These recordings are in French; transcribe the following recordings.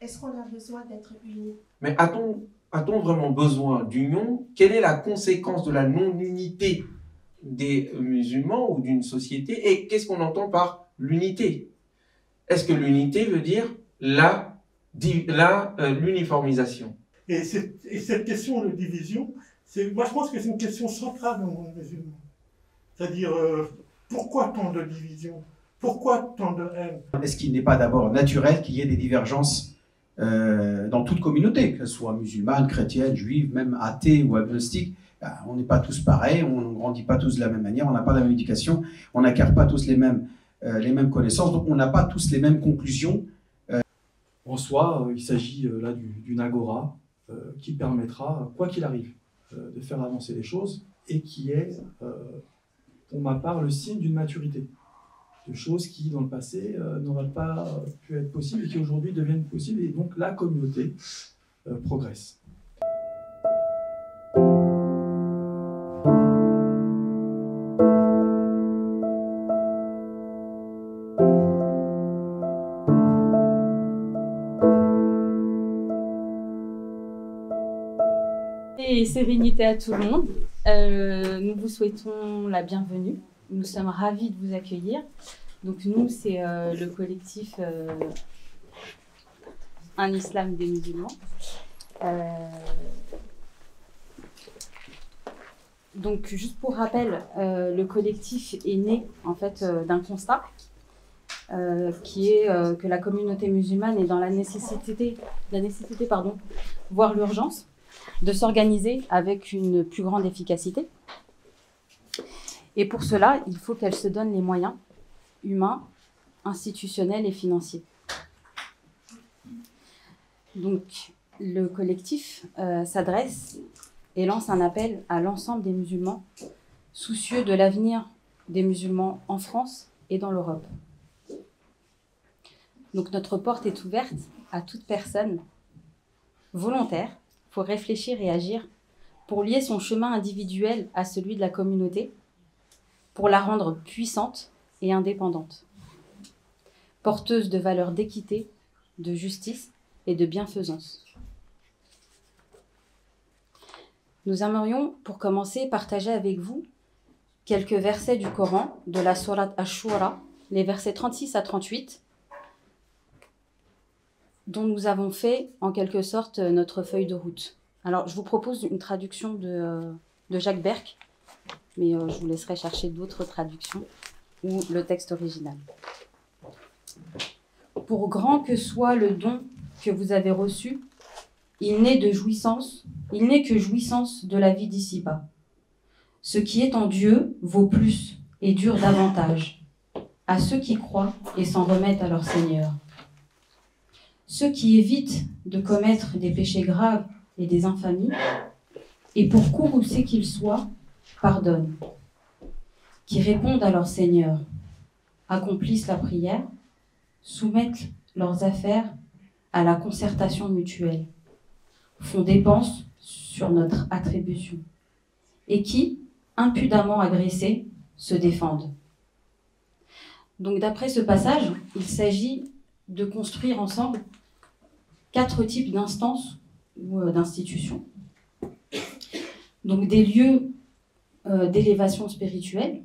Est-ce qu'on a besoin d'être unis? Mais a-t-on vraiment besoin d'union? Quelle est la conséquence de la non-unité des musulmans ou d'une société? Et qu'est-ce qu'on entend par l'unité? Est-ce que l'unité veut dire l'uniformisation? Et cette question de division, moi je pense que c'est une question centrale dans le monde musulman. C'est-à-dire, pourquoi tant de division? Pourquoi tant de haine? Est-ce qu'il n'est pas d'abord naturel qu'il y ait des divergences dans toute communauté, que ce soit musulmane, chrétienne, juive, même athée ou agnostique? On n'est pas tous pareils, on ne grandit pas tous de la même manière, on n'a pas la même éducation, on n'acquiert pas tous les mêmes connaissances, donc on n'a pas tous les mêmes conclusions. En soi, il s'agit là d'une agora qui permettra, quoi qu'il arrive, de faire avancer les choses et qui est, pour ma part, le signe d'une maturité. De choses qui, dans le passé, n'auraient pas pu être possibles et qui aujourd'hui deviennent possibles. Et donc, la communauté progresse. Et sérénité à tout le monde. Nous vous souhaitons la bienvenue. Nous sommes ravis de vous accueillir. Donc nous, c'est le collectif Un Islam des musulmans. Donc juste pour rappel, le collectif est né en fait d'un constat qui est que la communauté musulmane est dans la nécessité, voire l'urgence, de s'organiser avec une plus grande efficacité. Et pour cela, il faut qu'elle se donne les moyens humains, institutionnels et financiers. Donc, le collectif s'adresse et lance un appel à l'ensemble des musulmans soucieux de l'avenir des musulmans en France et dans l'Europe. Donc, notre porte est ouverte à toute personne volontaire pour réfléchir et agir, pour lier son chemin individuel à celui de la communauté, pour la rendre puissante et indépendante, porteuse de valeurs d'équité, de justice et de bienfaisance. Nous aimerions, pour commencer, partager avec vous quelques versets du Coran, de la sourate Ash-Shura, les versets 36 à 38, dont nous avons fait, en quelque sorte, notre feuille de route. Alors, je vous propose une traduction de Jacques Berck, mais je vous laisserai chercher d'autres traductions ou le texte original. Pour grand que soit le don que vous avez reçu, il n'est que jouissance de la vie d'ici-bas. Ce qui est en Dieu vaut plus et dure davantage à ceux qui croient et s'en remettent à leur Seigneur. Ceux qui évitent de commettre des péchés graves et des infamies, et pour courroucés qu'ils soient, pardonnent, qui répondent à leur Seigneur, accomplissent la prière, soumettent leurs affaires à la concertation mutuelle, font dépense sur notre attribution, et qui, impudemment agressés, se défendent. Donc d'après ce passage, il s'agit de construire ensemble 4 types d'instances ou d'institutions. Donc des lieux d'élévation spirituelle,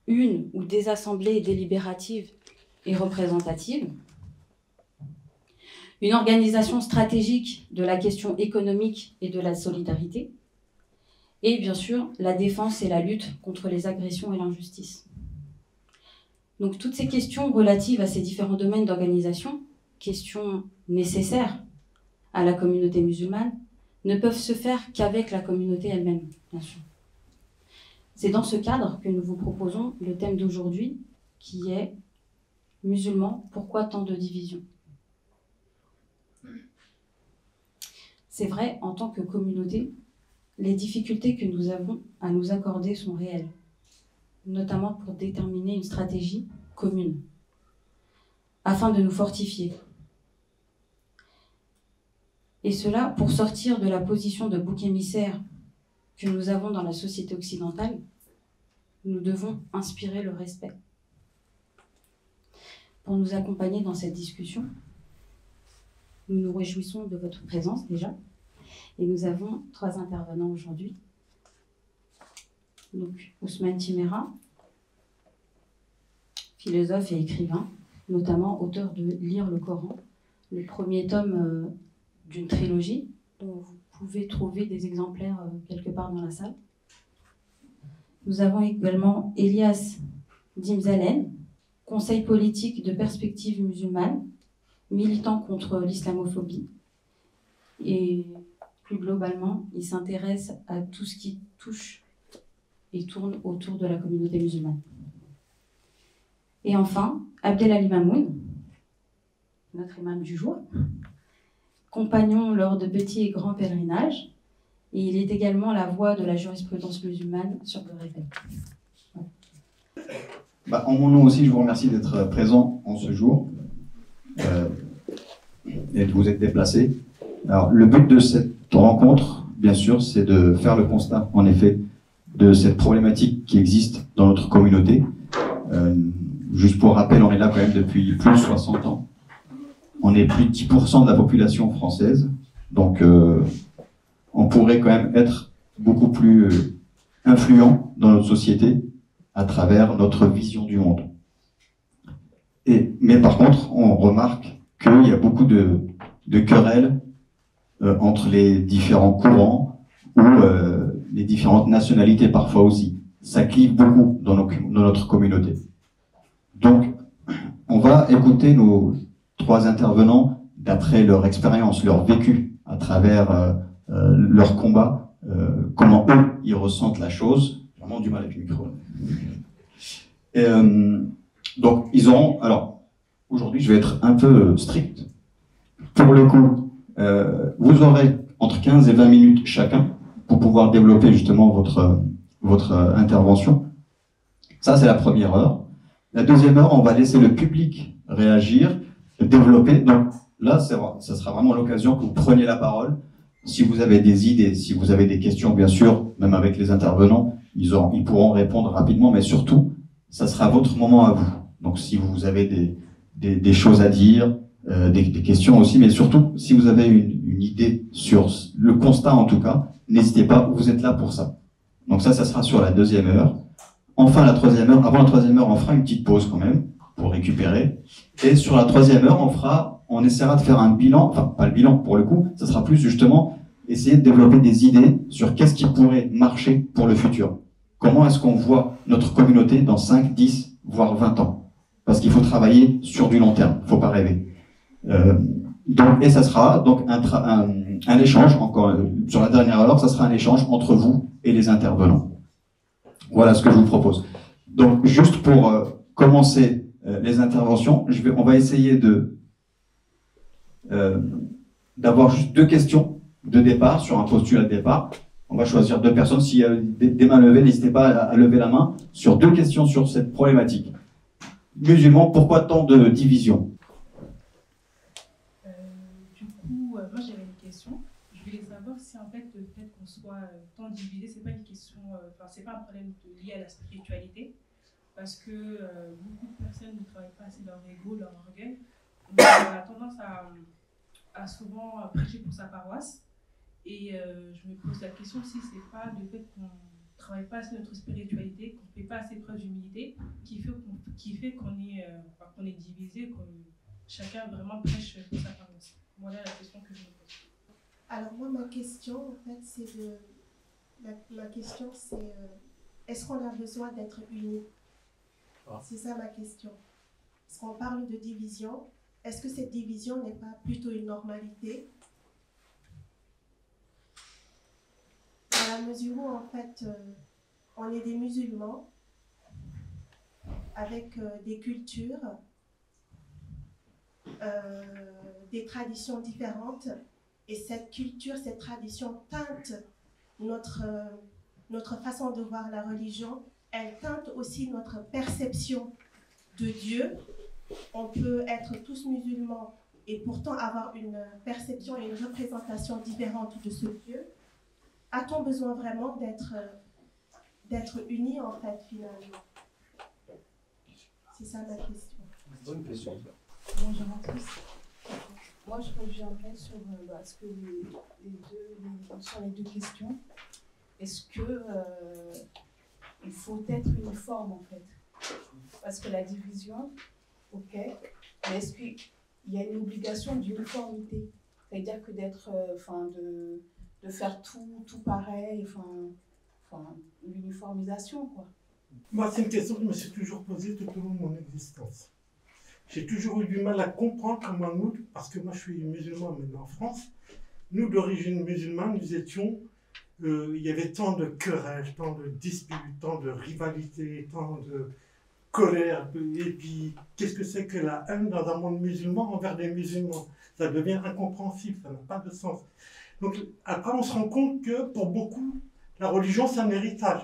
une ou des assemblées délibératives et représentatives, une organisation stratégique de la question économique et de la solidarité, et bien sûr la défense et la lutte contre les agressions et l'injustice. Donc toutes ces questions relatives à ces différents domaines d'organisation, questions nécessaires à la communauté musulmane, ne peuvent se faire qu'avec la communauté elle-même, bien sûr. C'est dans ce cadre que nous vous proposons le thème d'aujourd'hui, qui est « Musulmans, pourquoi tant de divisions ?» C'est vrai, en tant que communauté, les difficultés que nous avons à nous accorder sont réelles, notamment pour déterminer une stratégie commune, afin de nous fortifier. Et cela pour sortir de la position de bouc émissaire que nous avons dans la société occidentale, nous devons inspirer le respect. Pour nous accompagner dans cette discussion, Nous nous réjouissons de votre présence déjà. Et nous avons 3 intervenants aujourd'hui. Donc, Ousmane Timéra, philosophe et écrivain, notamment auteur de Lire le Coran, le premier tome d'une trilogie dont vous pouvez trouver des exemplaires quelque part dans la salle. Nous avons également Elias Dimzalen, conseil politique de perspective musulmane, militant contre l'islamophobie. Et plus globalement, il s'intéresse à tout ce qui touche et tourne autour de la communauté musulmane. Et enfin, Abdelali Mamoun, notre imam du jour, compagnon lors de petits et grands pèlerinages, et il est également la voix de la jurisprudence musulmane sur le réveil. En mon nom aussi, je vous remercie d'être présent en ce jour et de vous être déplacé. Alors, le but de cette rencontre, bien sûr, c'est de faire le constat, en effet, de cette problématique qui existe dans notre communauté. Juste pour rappel, on est là quand même depuis plus de 60 ans. On est plus de 10% de la population française. Donc, on pourrait quand même être beaucoup plus influent dans notre société à travers notre vision du monde. Mais par contre, on remarque qu'il y a beaucoup de querelles entre les différents courants ou les différentes nationalités parfois aussi. Ça clive beaucoup dans notre communauté. Donc, on va écouter nos 3 intervenants d'après leur expérience, leur vécu, à travers leur combat, comment eux, ils ressentent la chose. J'ai vraiment du mal avec le micro. Et, donc, ils auront... Alors, aujourd'hui, je vais être un peu strict. Pour le coup, vous aurez entre 15 et 20 minutes chacun pour pouvoir développer justement votre intervention. Ça, c'est la première heure. La deuxième heure, on va laisser le public réagir, développer. Donc là, ça sera vraiment l'occasion que vous preniez la parole. Si vous avez des idées, si vous avez des questions, bien sûr, même avec les intervenants, ils pourront répondre rapidement, mais surtout, ça sera votre moment à vous. Donc si vous avez des choses à dire, des questions aussi, mais surtout, si vous avez une idée sur le constat en tout cas, n'hésitez pas, vous êtes là pour ça. Donc ça sera sur la deuxième heure. Enfin, la troisième heure, avant la troisième heure, on fera une petite pause quand même, pour récupérer. Et sur la troisième heure, on essaiera de faire un bilan, enfin, pas le bilan pour le coup, ça sera plus justement essayer de développer des idées sur qu'est-ce qui pourrait marcher pour le futur. Comment est-ce qu'on voit notre communauté dans 5, 10, voire 20 ans? Parce qu'il faut travailler sur du long terme, il ne faut pas rêver. Et ça sera donc un échange, encore sur la dernière heure, ça sera un échange entre vous et les intervenants. Voilà ce que je vous propose. Donc, juste pour commencer les interventions, on va essayer d'avoir juste 2 questions de départ sur un postulat de départ. On va choisir 2 personnes. S'il y a des mains levées, n'hésitez pas à lever la main sur 2 questions sur cette problématique. Musulmans, pourquoi tant de division? Moi j'avais une question. Je voulais savoir si en fait le fait qu'on soit tant divisé, c'est pas une question, c'est pas un problème lié à la spiritualité, parce que beaucoup de personnes ne travaillent pas assez leur ego, leur orgueil. Donc, on a tendance à souvent prêcher pour sa paroisse. Et je me pose la question si c'est pas le fait qu'on travaille pas assez notre spiritualité, qu'on fait pas assez preuve d'humilité, qui fait qu'on est divisé, que chacun vraiment prêche pour sa paroisse. Voilà la question que je me pose. Alors moi, ma question, en fait, c'est est-ce qu'on a besoin d'être unis? C'est ça ma question. Parce qu'on parle de division, est-ce que cette division n'est pas plutôt une normalité? Dans la mesure où, en fait, on est des musulmans avec des cultures, des traditions différentes, et cette culture, cette tradition teinte notre façon de voir la religion, elle teinte aussi notre perception de Dieu. On peut être tous musulmans et pourtant avoir une perception et une représentation différente de ce Dieu. A-t-on besoin vraiment d'être unis, en fait, finalement? C'est ça ma question. Bonne question. Bonjour à tous. Moi, je reviendrai sur ce que sur les deux questions. Est-ce que il faut être uniforme, en fait? Parce que la division, ok, mais est-ce qu'il y a une obligation d'uniformité? C'est-à-dire que d'être, de faire tout pareil, l'uniformisation, quoi. Moi, c'est une question que je me suis toujours posée tout au long de mon existence. J'ai toujours eu du mal à comprendre comment nous, parce que moi je suis musulman maintenant en France, nous d'origine musulmane, nous étions, il y avait tant de querelles, tant de disputes, tant de rivalités, tant de colère, et puis qu'est-ce que c'est que la haine dans un monde musulman envers des musulmans? Ça devient incompréhensible, ça n'a pas de sens. Donc après on se rend compte que pour beaucoup, la religion c'est un héritage.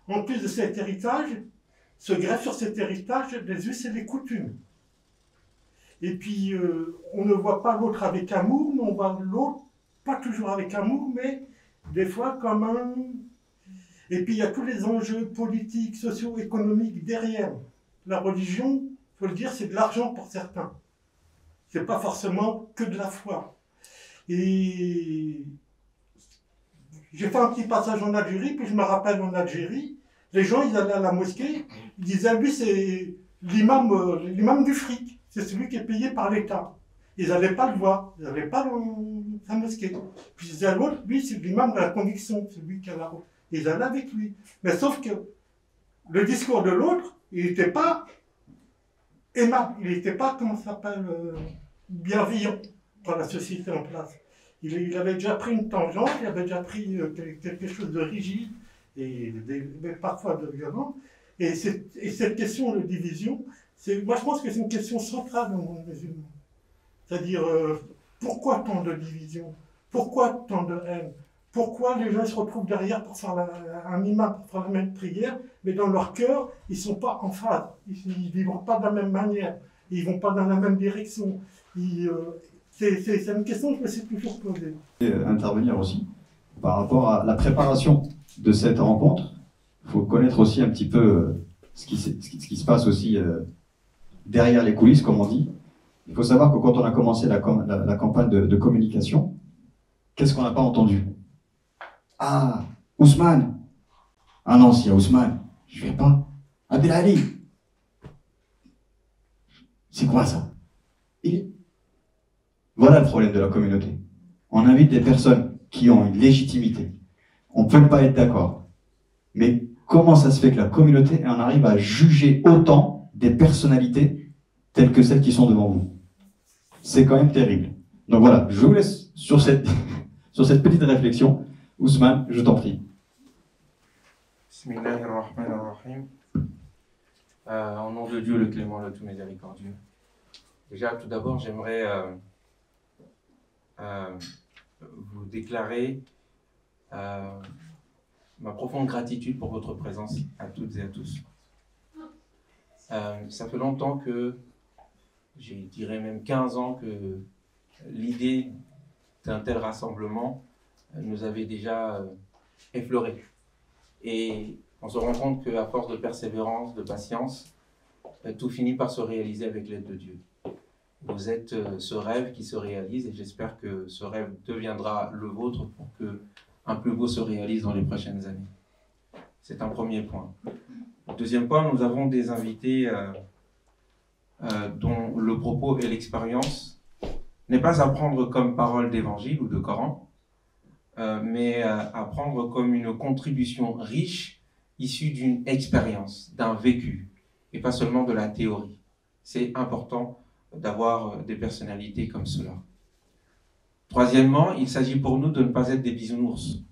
En plus de cet héritage, se greffe sur cet héritage les us et les coutumes. Et puis, on ne voit pas l'autre avec amour, mais on voit l'autre, pas toujours avec amour, mais des fois comme un... Et puis, il y a tous les enjeux politiques, sociaux, économiques derrière. La religion, il faut le dire, c'est de l'argent pour certains. C'est pas forcément que de la foi. Et j'ai fait un petit passage en Algérie, puis je me rappelle en Algérie, les gens, ils allaient à la mosquée, ils disaient, lui, c'est l'imam du fric. C'est celui qui est payé par l'État. Ils n'allaient pas le voir, ils n'allaient pas dans sa mosquée. Puis ils disaient à l'autre, lui, c'est l'imam de la conviction, celui qui a la route. Ils allaient avec lui. Mais sauf que le discours de l'autre, il n'était pas aimable, il n'était pas, comment ça s'appelle, bienveillant dans la société en place. Il avait déjà pris une tangente, il avait déjà pris quelque chose de rigide, et parfois de violent. Et cette question de division, moi je pense que c'est une question centrale dans le monde musulman. C'est-à-dire, pourquoi tant de division? Pourquoi tant de haine? Pourquoi les gens se retrouvent derrière pour faire un imam, pour faire la même prière, mais dans leur cœur, ils ne sont pas en phase, ils ne vivent pas de la même manière, ils ne vont pas dans la même direction. C'est une question que je me suis toujours posée. Intervenir aussi par rapport à la préparation de cette rencontre. Il faut connaître aussi un petit peu ce qui se passe aussi derrière les coulisses, comme on dit. Il faut savoir que quand on a commencé la campagne de communication, qu'est-ce qu'on n'a pas entendu? Ah, Ousmane. Ah non, s'il y a Ousmane, je ne vais pas. Abdelali. C'est quoi ça? Voilà le problème de la communauté. On invite des personnes qui ont une légitimité. On ne peut pas être d'accord. Mais comment ça se fait que la communauté en arrive à juger autant des personnalités telles que celles qui sont devant vous? C'est quand même terrible. Donc voilà, je vous laisse sur cette petite réflexion. Ousmane, je t'en prie. Bismillahirrahmanirrahim. Au nom de Dieu, le clément, le tout miséricordieux. Déjà, tout d'abord, j'aimerais vous déclarer ma profonde gratitude pour votre présence à toutes et à tous. Ça fait longtemps que, je dirais même 15 ans, que l'idée d'un tel rassemblement nous avait déjà effleuré. Et on se rend compte qu'à force de persévérance, de patience, tout finit par se réaliser avec l'aide de Dieu. Vous êtes ce rêve qui se réalise et j'espère que ce rêve deviendra le vôtre pour qu'un plus beau se réalise dans les prochaines années. C'est un premier point. Deuxième point, nous avons des invités dont le propos et l'expérience n'est pas à prendre comme parole d'évangile ou de Coran, mais à prendre comme une contribution riche issue d'une expérience, d'un vécu, et pas seulement de la théorie. C'est important d'avoir des personnalités comme cela. Troisièmement, il s'agit pour nous de ne pas être des bisounours.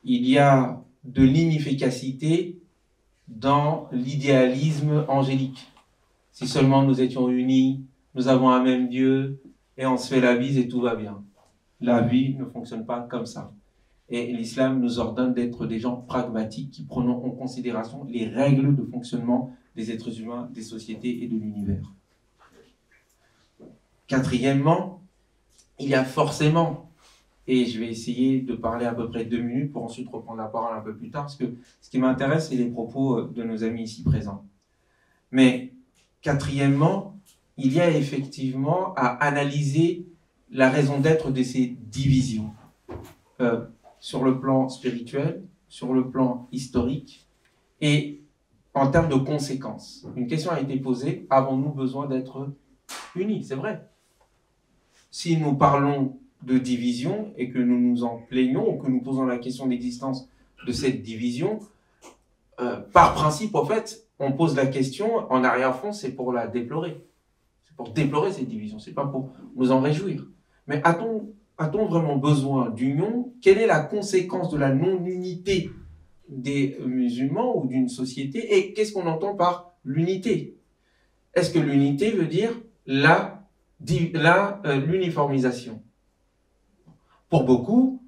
Il y a de l'inefficacité dans l'idéalisme angélique. Si seulement nous étions unis, nous avons un même Dieu, et on se fait la bise et tout va bien. La vie ne fonctionne pas comme ça. Et l'islam nous ordonne d'être des gens pragmatiques qui prennent en considération les règles de fonctionnement des êtres humains, des sociétés et de l'univers. Quatrièmement, il y a forcément, et je vais essayer de parler à peu près 2 minutes pour ensuite reprendre la parole un peu plus tard, parce que ce qui m'intéresse, c'est les propos de nos amis ici présents. Mais quatrièmement, il y a effectivement à analyser la raison d'être de ces divisions sur le plan spirituel, sur le plan historique et en termes de conséquences. Une question a été posée, avons-nous besoin d'être unis? C'est vrai. Si nous parlons de division et que nous nous en plaignons ou que nous posons la question de l'existence de cette division, par principe, en fait, on pose la question, en arrière-fond, c'est pour la déplorer. C'est pour déplorer cette division, c'est pas pour nous en réjouir. Mais a-t-on vraiment besoin d'union? Quelle est la conséquence de la non-unité des musulmans ou d'une société? Et qu'est-ce qu'on entend par l'unité? Est-ce que l'unité veut dire l'uniformisation? Pour beaucoup,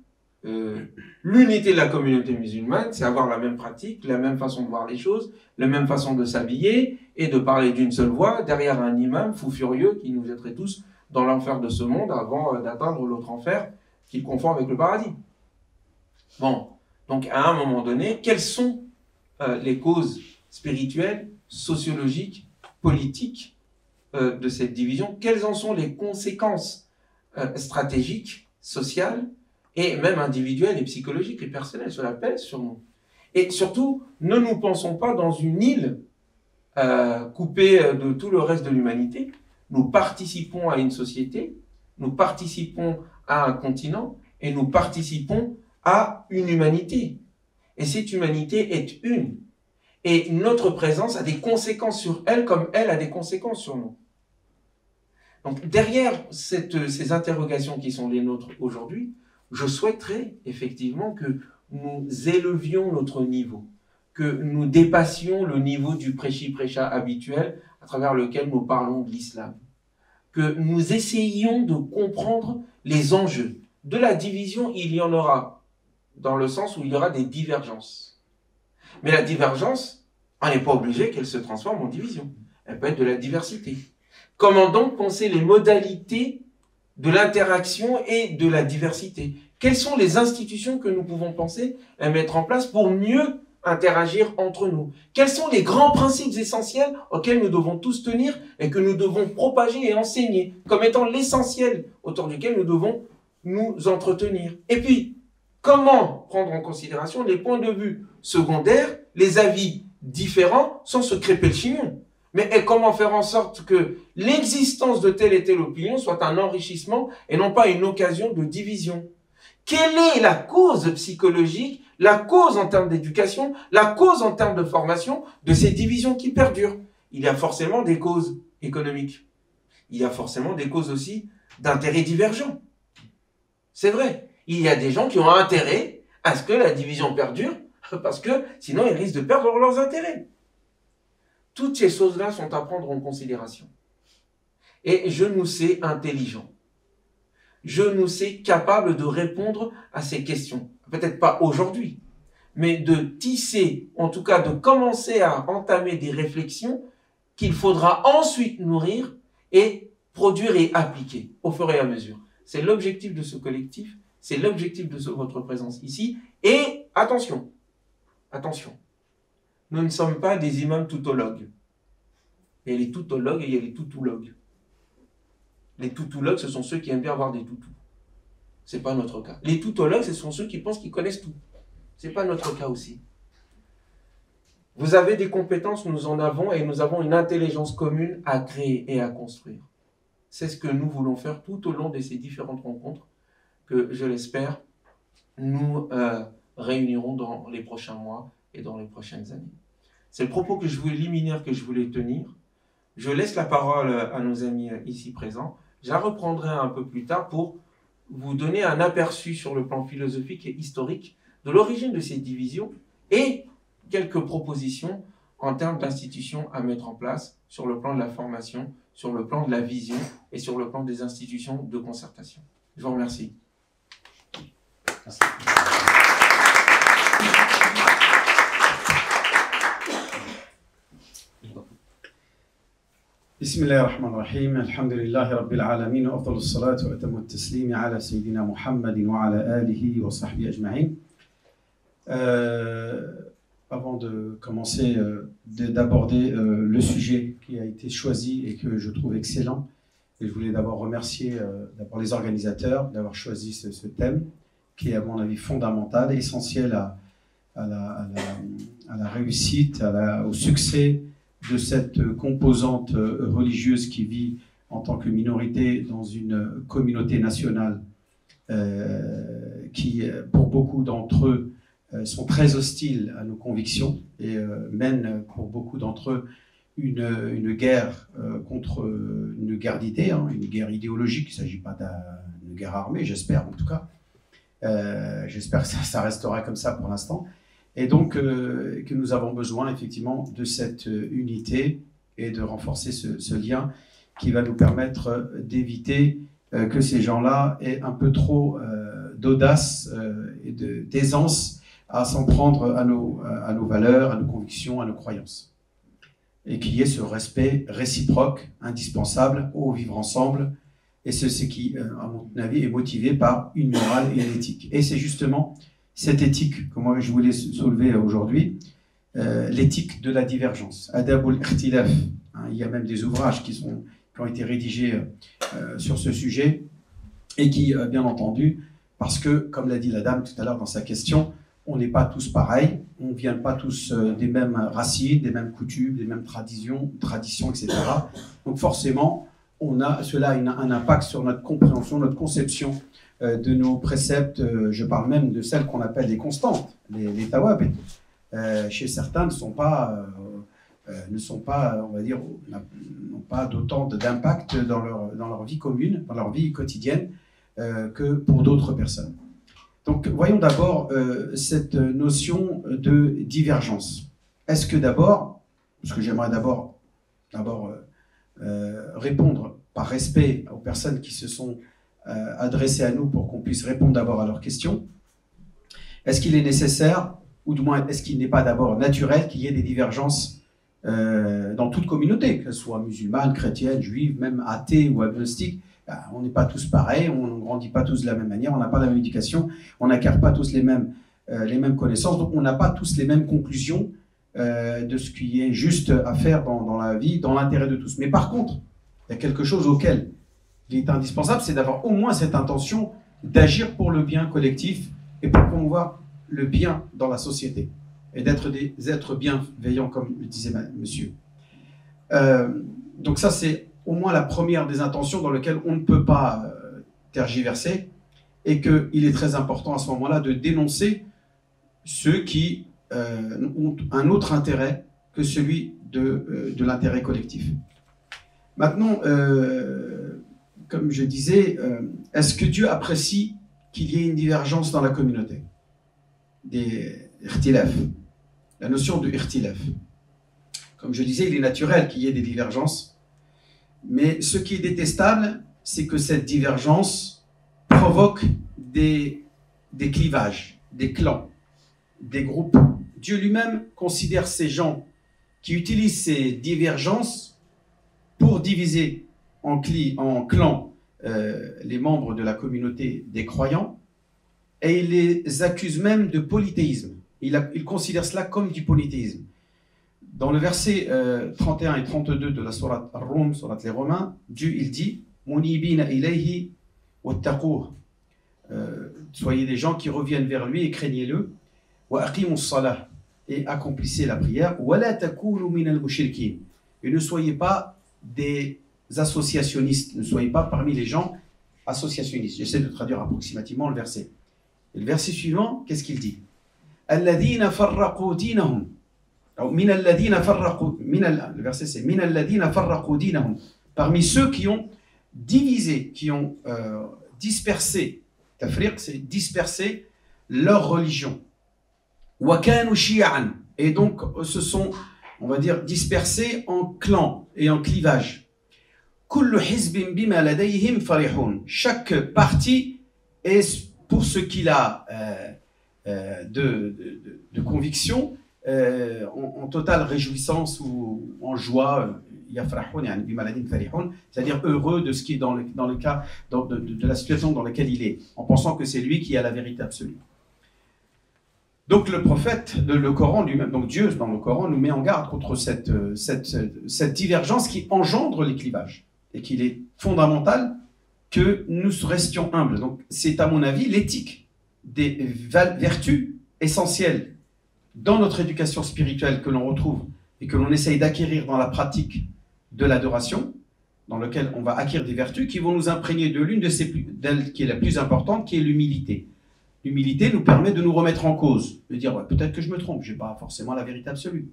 l'unité de la communauté musulmane, c'est avoir la même pratique, la même façon de voir les choses, la même façon de s'habiller et de parler d'une seule voix derrière un imam fou furieux qui nous jetterait tous dans l'enfer de ce monde avant d'atteindre l'autre enfer qu'il confond avec le paradis. Bon, donc à un moment donné, quelles sont les causes spirituelles, sociologiques, politiques de cette division? Quelles en sont les conséquences stratégiques, sociales et même individuelles et psychologiques et personnelles? Cela pèse sur nous. Et surtout, ne nous pensons pas dans une île coupée de tout le reste de l'humanité. Nous participons à une société, nous participons à un continent et nous participons à une humanité. Et cette humanité est une. Et notre présence a des conséquences sur elle comme elle a des conséquences sur nous. Donc derrière ces interrogations qui sont les nôtres aujourd'hui, je souhaiterais effectivement que nous élevions notre niveau, que nous dépassions le niveau du prêchi-prêcha habituel à travers lequel nous parlons de l'islam, que nous essayions de comprendre les enjeux. De la division, il y en aura, dans le sens où il y aura des divergences. Mais la divergence, on n'est pas obligé qu'elle se transforme en division. Elle peut être de la diversité. Comment donc penser les modalités de l'interaction et de la diversité? Quelles sont les institutions que nous pouvons penser et mettre en place pour mieux interagir entre nous? Quels sont les grands principes essentiels auxquels nous devons tous tenir et que nous devons propager et enseigner comme étant l'essentiel autour duquel nous devons nous entretenir? Et puis, comment prendre en considération les points de vue secondaires, les avis différents sans se crêper le chignon? Mais et comment faire en sorte que l'existence de telle et telle opinion soit un enrichissement et non pas une occasion de division? Quelle est la cause psychologique, la cause en termes d'éducation, la cause en termes de formation de ces divisions qui perdurent? Il y a forcément des causes économiques. Il y a forcément des causes aussi d'intérêts divergents. C'est vrai. Il y a des gens qui ont intérêt à ce que la division perdure parce que sinon ils risquent de perdre leurs intérêts. Toutes ces choses-là sont à prendre en considération. Et je nous sais intelligent. Je nous sais capable de répondre à ces questions. Peut-être pas aujourd'hui, mais de tisser, en tout cas de commencer à entamer des réflexions qu'il faudra ensuite nourrir et produire et appliquer au fur et à mesure. C'est l'objectif de ce collectif, c'est l'objectif de votre présence ici. Et attention, attention. Nous ne sommes pas des imams toutologues. Il y a les toutologues et il y a les toutoulogues. Les toutoulogues, ce sont ceux qui aiment bien avoir des toutous. Ce n'est pas notre cas. Les toutologues, ce sont ceux qui pensent qu'ils connaissent tout. Ce n'est pas notre cas aussi. Vous avez des compétences, nous en avons, et nous avons une intelligence commune à créer et à construire. C'est ce que nous voulons faire tout au long de ces différentes rencontres que, je l'espère, nous réunirons dans les prochains mois et dans les prochaines années. C'est le propos que je voulais liminaire que je voulais tenir. Je laisse la parole à nos amis ici présents. Je la reprendrai un peu plus tard pour vous donner un aperçu sur le plan philosophique et historique de l'origine de ces divisions et quelques propositions en termes d'institutions à mettre en place sur le plan de la formation, sur le plan de la vision et sur le plan des institutions de concertation. Je vous remercie. Merci. بسم الله الرحمن الرحيم الحمد لله رب العالمين وأفضل الصلاة وأتم التسليم على سيدنا محمد وعلى آله وصحبه أجمعين. Avant de commencer d'aborder le sujet qui a été choisi et que je trouve excellent. Et je voulais d'abord remercier d'abord les organisateurs d'avoir choisi ce thème, qui est à mon avis fondamental, essentiel à la réussite, au succès de cette composante religieuse qui vit en tant que minorité dans une communauté nationale qui, pour beaucoup d'entre eux, sont très hostiles à nos convictions et mènent pour beaucoup d'entre eux une guerre contre une guerre d'idées, une guerre idéologique. Il ne s'agit pas d'une guerre armée, j'espère en tout cas. J'espère que ça restera comme ça pour l'instant. Et donc que nous avons besoin effectivement de cette unité et de renforcer ce lien qui va nous permettre d'éviter que ces gens-là aient un peu trop d'audace et d'aisance à s'en prendre à nos valeurs, à nos convictions, à nos croyances. Et qu'il y ait ce respect réciproque, indispensable au vivre ensemble. Et c'est ce qui, à mon avis, est motivé par une morale et une éthique. Et c'est justement cette éthique que moi je voulais soulever aujourd'hui, l'éthique de la divergence. Adabul Ikhtilaf. Il y a même des ouvrages qui ont été rédigés sur ce sujet et qui, bien entendu, parce que, comme l'a dit la dame tout à l'heure dans sa question, on n'est pas tous pareils, on ne vient pas tous des mêmes racines, des mêmes coutumes, des mêmes traditions, etc. Donc forcément, cela a un impact sur notre compréhension, notre conception de nos préceptes. Je parle même de celles qu'on appelle les constantes, les tawab. Chez certains ne sont pas, on va dire, n'ont pas d'autant d'impact dans leur vie commune, dans leur vie quotidienne que pour d'autres personnes. Donc, voyons d'abord cette notion de divergence. Est-ce que d'abord, parce que j'aimerais d'abord répondre par respect aux personnes qui se sont adressées à nous pour qu'on puisse répondre d'abord à leurs questions, est-ce qu'il est nécessaire, ou du moins est-ce qu'il n'est pas d'abord naturel qu'il y ait des divergences dans toute communauté, qu'elle soit musulmane, chrétienne, juive, même athée ou agnostique? On n'est pas tous pareils, on ne grandit pas tous de la même manière, on n'a pas la même éducation, on n'acquiert pas tous les mêmes connaissances, donc on n'a pas tous les mêmes conclusions de ce qui est juste à faire dans la vie, dans l'intérêt de tous. Mais par contre, il y a quelque chose auquel il est indispensable, c'est d'avoir au moins cette intention d'agir pour le bien collectif et pour promouvoir le bien dans la société et d'être des êtres bienveillants, comme le disait monsieur. Donc ça, c'est au moins la première des intentions dans lesquelles on ne peut pas tergiverser, et qu'il est très important à ce moment-là de dénoncer ceux qui ont un autre intérêt que celui de l'intérêt collectif. Maintenant, comme je disais, est-ce que Dieu apprécie qu'il y ait une divergence dans la communauté? Des irtilaf. La notion de irtilaf. Comme je disais, il est naturel qu'il y ait des divergences. Mais ce qui est détestable, c'est que cette divergence provoque des clivages, des clans, des groupes. Dieu lui-même considère ces gens qui utilisent ces divergences pour diviser en clans les membres de la communauté des croyants, et il les accuse même de polythéisme. Il considère cela comme du polythéisme. Dans le verset 31 et 32 de la sourate Ar-Rum, sourate les Romains, Dieu il dit « Munibina ilayhi wattaqouh » soyez des gens qui reviennent vers lui et craignez-le. « Wa aqimus salah » et accomplissez la prière. « Wa la takunu minal mushrikin » et ne soyez pas des associationnistes, ne soyez pas parmi les gens associationnistes. J'essaie de traduire approximativement le verset. Et le verset suivant, qu'est-ce qu'il dit? « Alladhina farraqu dinahum » le verset c'est min alladhina farraqu dinahum, parmi ceux qui ont divisé, qui ont dispersé, tafriq c'est disperser leur religion, wa kanu shi'an, et donc ce sont, on va dire, dispersés en clans et en clivages. Kullu hizbin bima ladayhim farihun, chaque parti est pour ce qu'il a de conviction, en totale réjouissance ou en joie, c'est-à-dire heureux de ce qui est dans le cas de la situation dans laquelle il est, en pensant que c'est lui qui a la vérité absolue. Donc le prophète, le Coran lui-même, donc Dieu dans le Coran nous met en garde contre cette divergence qui engendre les clivages et qu'il est fondamental que nous restions humbles. Donc c'est à mon avis l'éthique des vertus essentielles dans notre éducation spirituelle que l'on retrouve et que l'on essaye d'acquérir dans la pratique de l'adoration, dans lequel on va acquérir des vertus qui vont nous imprégner de l'une d'elles qui est la plus importante, qui est l'humilité. L'humilité nous permet de nous remettre en cause, de dire ouais, peut-être que je me trompe, je n'ai pas forcément la vérité absolue.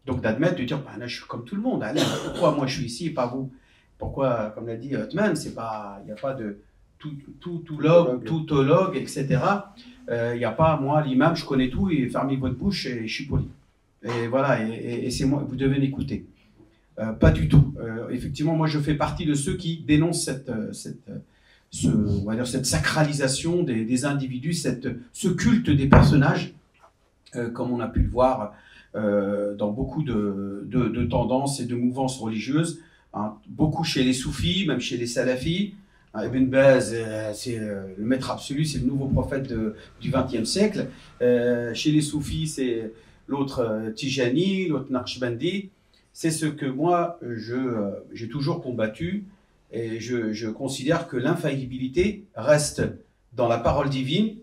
Donc d'admettre, de dire bah, là je suis comme tout le monde, allez, pourquoi moi je suis ici et pas vous? Pourquoi, comme l'a dit Othman, il n'y a pas de toutologue, etc. Il n'y a pas moi l'imam, je connais tout et fermez votre bouche et je suis poli. Et voilà, et c'est moi, vous devez m'écouter. Pas du tout. Effectivement, moi je fais partie de ceux qui dénoncent on va dire cette sacralisation des individus, ce culte des personnages, comme on a pu le voir dans beaucoup de tendances et de mouvances religieuses, hein, beaucoup chez les soufis, même chez les salafis. Ibn Baz, c'est le maître absolu, c'est le nouveau prophète du XXe siècle. Chez les soufis, c'est l'autre Tijani, l'autre Naqshbandi. C'est ce que moi, j'ai toujours combattu. Et je considère que l'infaillibilité reste dans la parole divine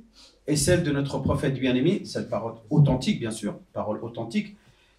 et celle de notre prophète bien-aimé, cette parole authentique, bien sûr, parole authentique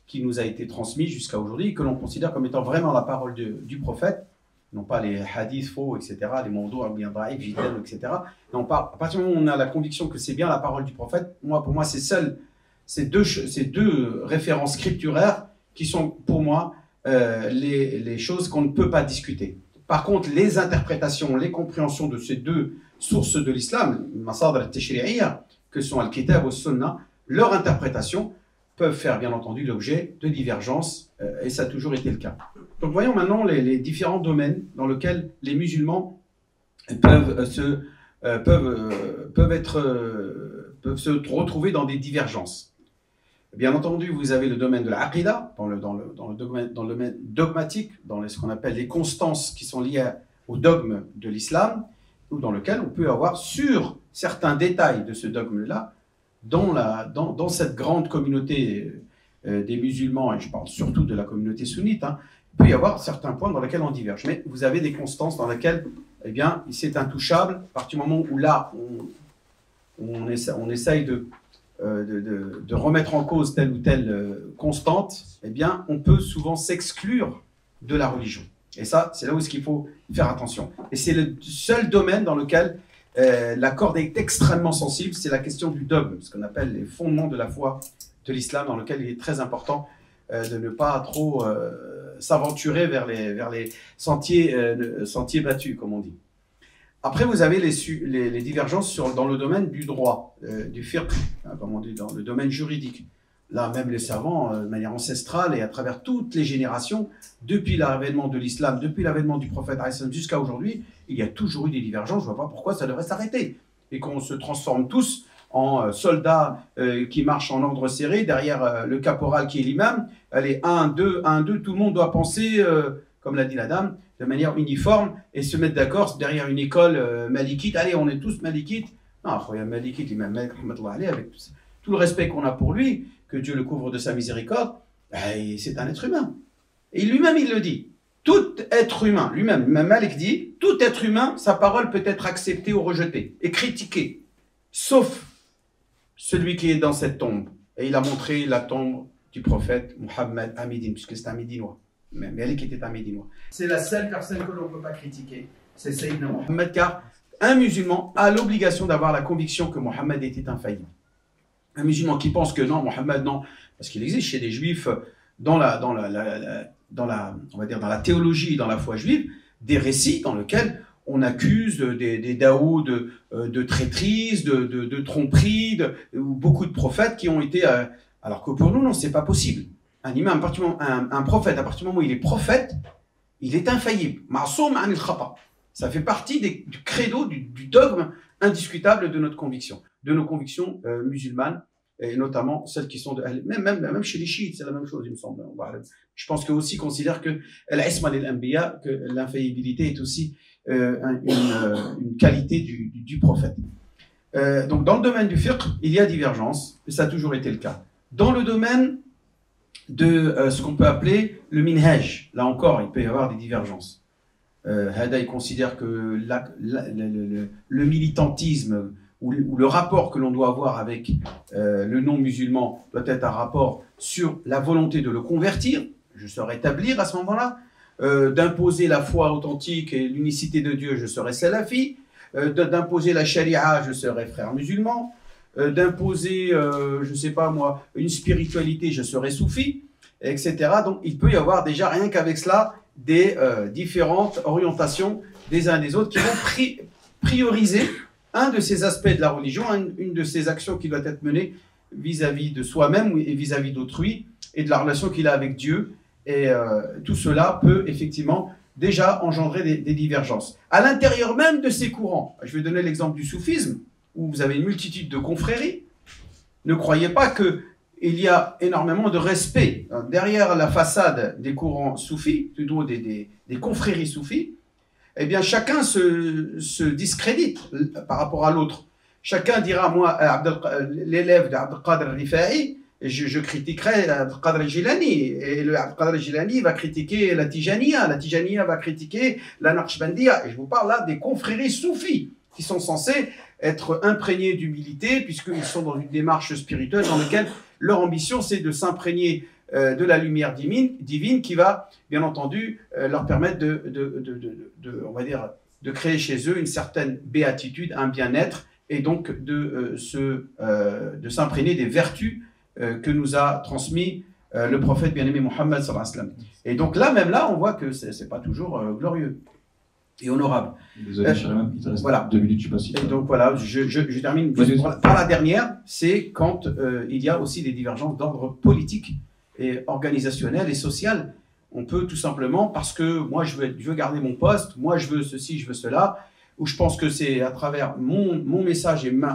qui nous a été transmise jusqu'à aujourd'hui, que l'on considère comme étant vraiment la parole du prophète, non pas les hadiths faux, etc., les mandous, bien braïf, jidel, etc. Non, à partir du moment où on a la conviction que c'est bien la parole du prophète, pour moi, ces deux références scripturaires qui sont, pour moi, les choses qu'on ne peut pas discuter. Par contre, les interprétations, les compréhensions de ces deux sources de l'islam, Masadr al-Tashri'iyya, que sont Al-Kitab ou Sunnah, leur interprétation peuvent faire bien entendu l'objet de divergences, et ça a toujours été le cas. Donc voyons maintenant les différents domaines dans lesquels les musulmans peuvent se retrouver dans des divergences. Bien entendu, vous avez le domaine de l'aqida, dans le domaine dogmatique, dans ce qu'on appelle les constances qui sont liées au dogme de l'islam, ou dans lequel on peut avoir sur certains détails de ce dogme-là, dans cette grande communauté des musulmans, et je parle surtout de la communauté sunnite, hein, il peut y avoir certains points dans lesquels on diverge. Mais vous avez des constances dans lesquelles, eh bien, c'est intouchable, à partir du moment où là, on essaye de remettre en cause telle ou telle constante, eh bien, on peut souvent s'exclure de la religion. Et ça, c'est là où il faut faire attention. Et c'est le seul domaine dans lequel la corde est extrêmement sensible, c'est la question du dogme, ce qu'on appelle les fondements de la foi de l'islam, dans lequel il est très important de ne pas trop s'aventurer vers les sentiers battus, comme on dit. Après, vous avez les divergences dans le domaine du droit, du fiqh, comme on dit, dans le domaine juridique. Là, même les savants, de manière ancestrale et à travers toutes les générations, depuis l'avènement de l'islam, depuis l'avènement du prophète jusqu'à aujourd'hui, il y a toujours eu des divergences. Je ne vois pas pourquoi ça devrait s'arrêter. Et qu'on se transforme tous en soldats qui marchent en ordre serré, derrière le caporal qui est l'imam. Allez, 1, 2, 1, 2, tout le monde doit penser, comme l'a dit la dame, de manière uniforme et se mettre d'accord derrière une école malikite. Allez, on est tous malikites. Non, il y a malikite, l'imam Malik, avec tout le respect qu'on a pour lui, que Dieu le couvre de sa miséricorde, c'est un être humain. Et lui-même, il le dit. Tout être humain, lui-même, Malik dit, tout être humain, sa parole peut être acceptée ou rejetée et critiquée, sauf celui qui est dans cette tombe. Et il a montré la tombe du prophète Mohammed à Médine, puisque c'est un Médinois. Malik était un Médinois. C'est la seule personne que l'on ne peut pas critiquer, c'est Sayyidina Mohammed, car un musulman a l'obligation d'avoir la conviction que Mohammed était infaillible. Un musulman qui pense que non, Mohammed, non, parce qu'il existe chez les juifs, on va dire dans la théologie, dans la foi juive, des récits dans lesquels on accuse des daous de traîtrise, de tromperie, ou beaucoup de prophètes qui ont été... alors que pour nous, non, c'est pas possible. Un imam, un prophète, à partir du moment où il est prophète, il est infaillible. Ma'soum an al-khata. Ça fait partie du credo, du dogme indiscutable de notre conviction, de nos convictions musulmanes, et notamment celles qui sont même chez les chiites, c'est la même chose, il me semble. Je pense qu'eux aussi considèrent que l'infaillibilité est aussi une qualité du prophète. Donc dans le domaine du fiqh, il y a divergence, et ça a toujours été le cas. Dans le domaine de ce qu'on peut appeler le minhaj, là encore, il peut y avoir des divergences. Hada, il considère que le militantisme ou le rapport que l'on doit avoir avec le non-musulman doit être un rapport sur la volonté de le convertir, je serai établir à ce moment-là, d'imposer la foi authentique et l'unicité de Dieu, je serai salafi, d'imposer la charia, je serai frère musulman, d'imposer, je ne sais pas moi, une spiritualité, je serai soufi, etc. Donc il peut y avoir déjà, rien qu'avec cela, des différentes orientations des uns et des autres qui vont prioriser un de ces aspects de la religion, une de ces actions qui doit être menée vis-à-vis de soi-même et vis-à-vis d'autrui et de la relation qu'il a avec Dieu. Et tout cela peut effectivement déjà engendrer des divergences. À l'intérieur même de ces courants, je vais donner l'exemple du soufisme, où vous avez une multitude de confréries. Ne croyez pas qu'il y a énormément de respect derrière la façade des courants soufis, plutôt des confréries soufis. Eh bien, chacun se discrédite par rapport à l'autre. Chacun dira, moi, l'élève d'Abd al-Qadir al-Rifa'i, je critiquerai Abd al-Qadir al-Jilani, et le Abd al-Qadir al-Jilani va critiquer la Tijaniya va critiquer la Naqshbandiya. Et je vous parle là des confréries soufis, qui sont censés être imprégnés d'humilité, puisqu'ils sont dans une démarche spirituelle dans laquelle leur ambition, c'est de s'imprégner de la lumière divine qui va, bien entendu, leur permettre on va dire, de créer chez eux une certaine béatitude, un bien-être, et donc de s'imprégner des vertus que nous a transmis le prophète bien-aimé Mohammed sallallahu alayhi wa sallam. Et donc là, même là, on voit que c'est pas toujours glorieux et honorable. Désolé, Sharim, il te reste voilà. 2 minutes, je sais pas si... Et donc voilà, je termine par la dernière, c'est quand il y a aussi des divergences d'ordre politique et organisationnel et social. On peut tout simplement, parce que moi je veux garder mon poste, moi je veux ceci, je veux cela, où je pense que c'est à travers mon message et mon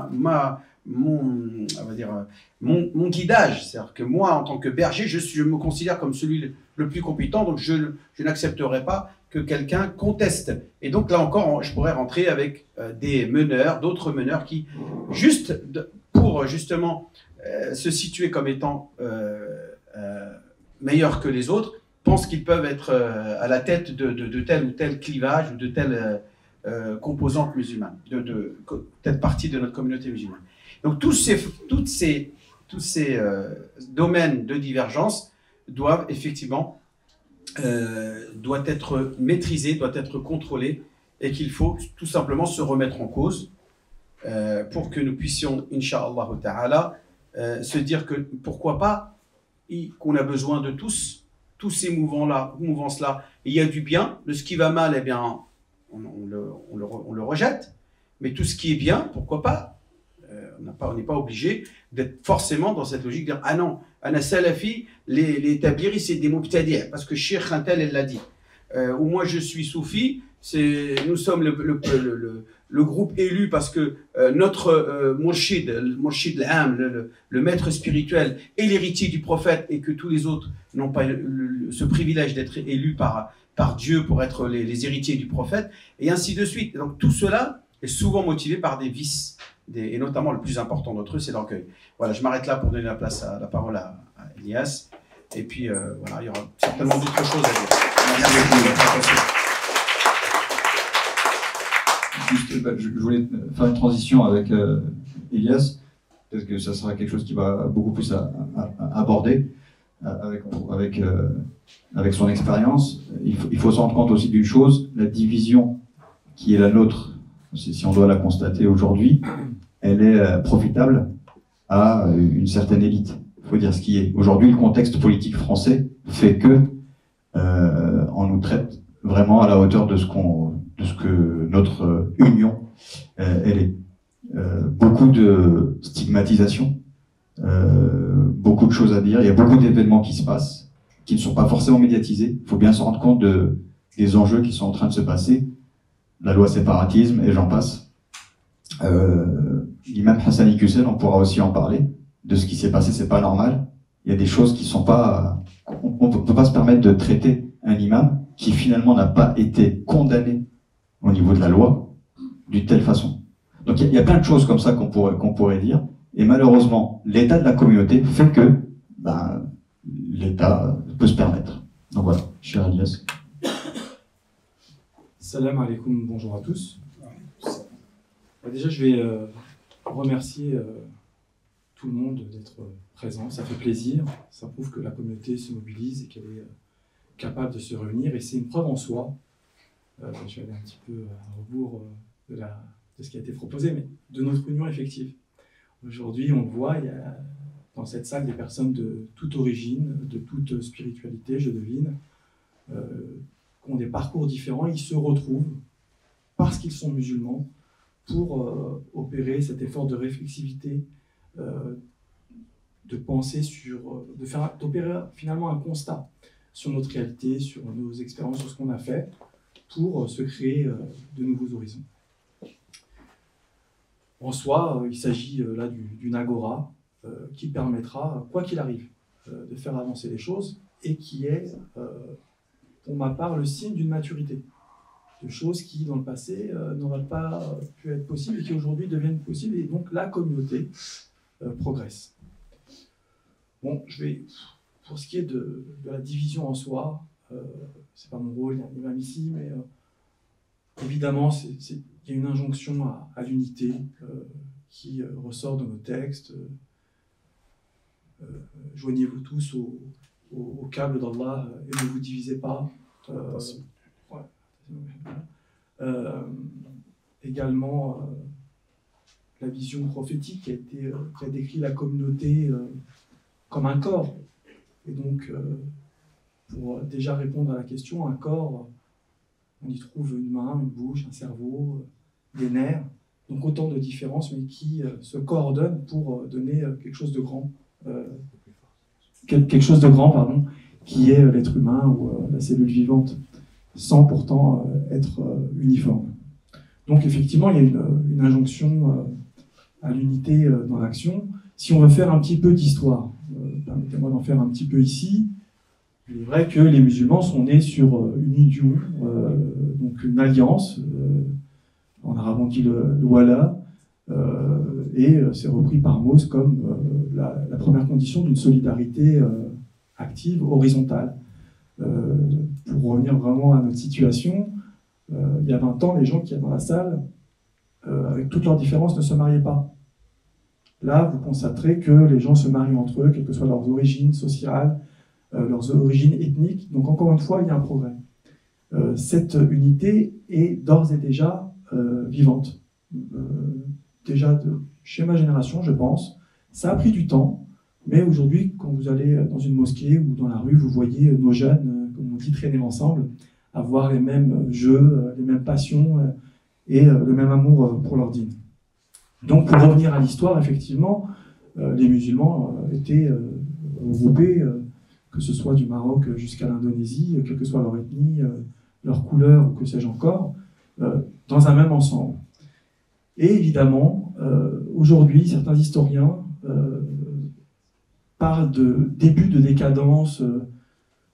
guidage, c'est-à-dire que moi en tant que berger, je me considère comme celui le plus compétent, donc je n'accepterai pas que quelqu'un conteste. Et donc là encore, je pourrais rentrer avec d'autres meneurs qui, pour justement se situer comme étant meilleurs que les autres, pensent qu'ils peuvent être à la tête de tel ou tel clivage ou de telle composante musulmane, de telle partie de notre communauté musulmane. Donc tous ces domaines de divergence doivent effectivement doit être maîtrisé, doit être contrôlé, et qu'il faut tout simplement se remettre en cause pour que nous puissions, Inch'Allah ta'ala, se dire que pourquoi pas, qu'on a besoin de tous ces mouvances-là. Il y a du bien, de ce qui va mal, eh bien, on le rejette, mais tout ce qui est bien, pourquoi pas, on n'est pas obligé d'être forcément dans cette logique de dire « Ah non, Ana Salafi, les tabiri, c'est des mubtadi', parce que Cheikh Khantel, elle l'a dit. Ou moi, je suis soufi, nous sommes le groupe élu parce que notre Mourchid l'âme, le maître spirituel, est l'héritier du prophète et que tous les autres n'ont pas ce privilège d'être élus par Dieu pour être les héritiers du prophète, et ainsi de suite. Donc tout cela est souvent motivé par des vices, et notamment le plus important d'entre eux, c'est l'orgueil. Voilà, je m'arrête là pour donner la parole à Elias, et puis voilà, il y aura certainement d'autres choses à dire. Je voulais faire une transition avec Elias, parce que ça sera quelque chose qui va beaucoup plus aborder avec son expérience. Il faut se rendre compte aussi d'une chose, la division qui est la nôtre, si on doit la constater aujourd'hui, elle est profitable à une certaine élite. Il faut dire ce qui est. Aujourd'hui, le contexte politique français fait que on nous traite vraiment à la hauteur de ce que notre union elle est. Beaucoup de stigmatisation, beaucoup de choses à dire. Il y a beaucoup d'événements qui se passent, qui ne sont pas forcément médiatisés. Il faut bien se rendre compte des enjeux qui sont en train de se passer. La loi séparatisme et j'en passe. L'imam Hassani Hussein, on pourra aussi en parler, de ce qui s'est passé, c'est pas normal. Il y a des choses qui sont pas... On ne peut pas se permettre de traiter un imam qui finalement n'a pas été condamné au niveau de la loi d'une telle façon. Donc il y a plein de choses comme ça qu'on pourrait dire. Et malheureusement, l'état de la communauté fait que l'État peut se permettre. Donc voilà, cher Alias. Salam alaikum, bonjour à tous. Déjà, je vais remercier tout le monde d'être présent. Ça fait plaisir. Ça prouve que la communauté se mobilise et qu'elle est capable de se réunir. Et c'est une preuve en soi. Je vais aller un petit peu à rebours de ce qui a été proposé, mais de notre union effective. Aujourd'hui, on le voit, il y a dans cette salle des personnes de toute origine, de toute spiritualité, je devine, qui ont des parcours différents. Ils se retrouvent, parce qu'ils sont musulmans, pour opérer cet effort de réflexivité, de penser d'opérer finalement un constat sur notre réalité, sur nos expériences, sur ce qu'on a fait, pour se créer de nouveaux horizons. En soi, il s'agit là d'une agora qui permettra, quoi qu'il arrive, de faire avancer les choses et qui est, pour ma part, le signe d'une maturité, de choses qui, dans le passé, n'auraient pas pu être possibles et qui aujourd'hui deviennent possibles, et donc la communauté progresse. Bon, pour ce qui est de la division en soi, c'est pas mon rôle, il y a un imam ici, mais évidemment, il y a une injonction à l'unité qui ressort de nos textes. Joignez-vous tous au câble d'Allah et ne vous divisez pas. Également, la vision prophétique qui a décrit la communauté comme un corps. Et donc, pour déjà répondre à la question, un corps, on y trouve une main, une bouche, un cerveau, des nerfs, donc autant de différences, mais qui se coordonnent pour donner quelque chose de grand, qui est l'être humain ou la cellule vivante, sans pourtant être uniforme. Donc effectivement, il y a une injonction à l'unité dans l'action. Si on veut faire un petit peu d'histoire, permettez-moi d'en faire un petit peu ici. Il est vrai que les musulmans sont nés sur une union, donc une alliance, en arabe on dit le wala, et c'est repris par Mose comme la première condition d'une solidarité active, horizontale. Pour revenir vraiment à notre situation, il y a 20 ans, les gens qui étaient dans la salle, avec toutes leurs différences, ne se mariaient pas. Là, vous constaterez que les gens se marient entre eux, quelles que soient leurs origines sociales, leurs origines ethniques. Donc encore une fois, il y a un progrès. Cette unité est d'ores et déjà vivante. Déjà chez ma génération, je pense. Ça a pris du temps, mais aujourd'hui, quand vous allez dans une mosquée ou dans la rue, vous voyez nos jeunes, comme on dit, traîner ensemble, avoir les mêmes jeux, les mêmes passions et le même amour pour leur dîne. Donc pour revenir à l'histoire, effectivement, les musulmans étaient regroupés, que ce soit du Maroc jusqu'à l'Indonésie, quelle que soit leur ethnie, leur couleur, ou que sais-je encore, dans un même ensemble. Et évidemment, aujourd'hui, certains historiens parlent de début de décadence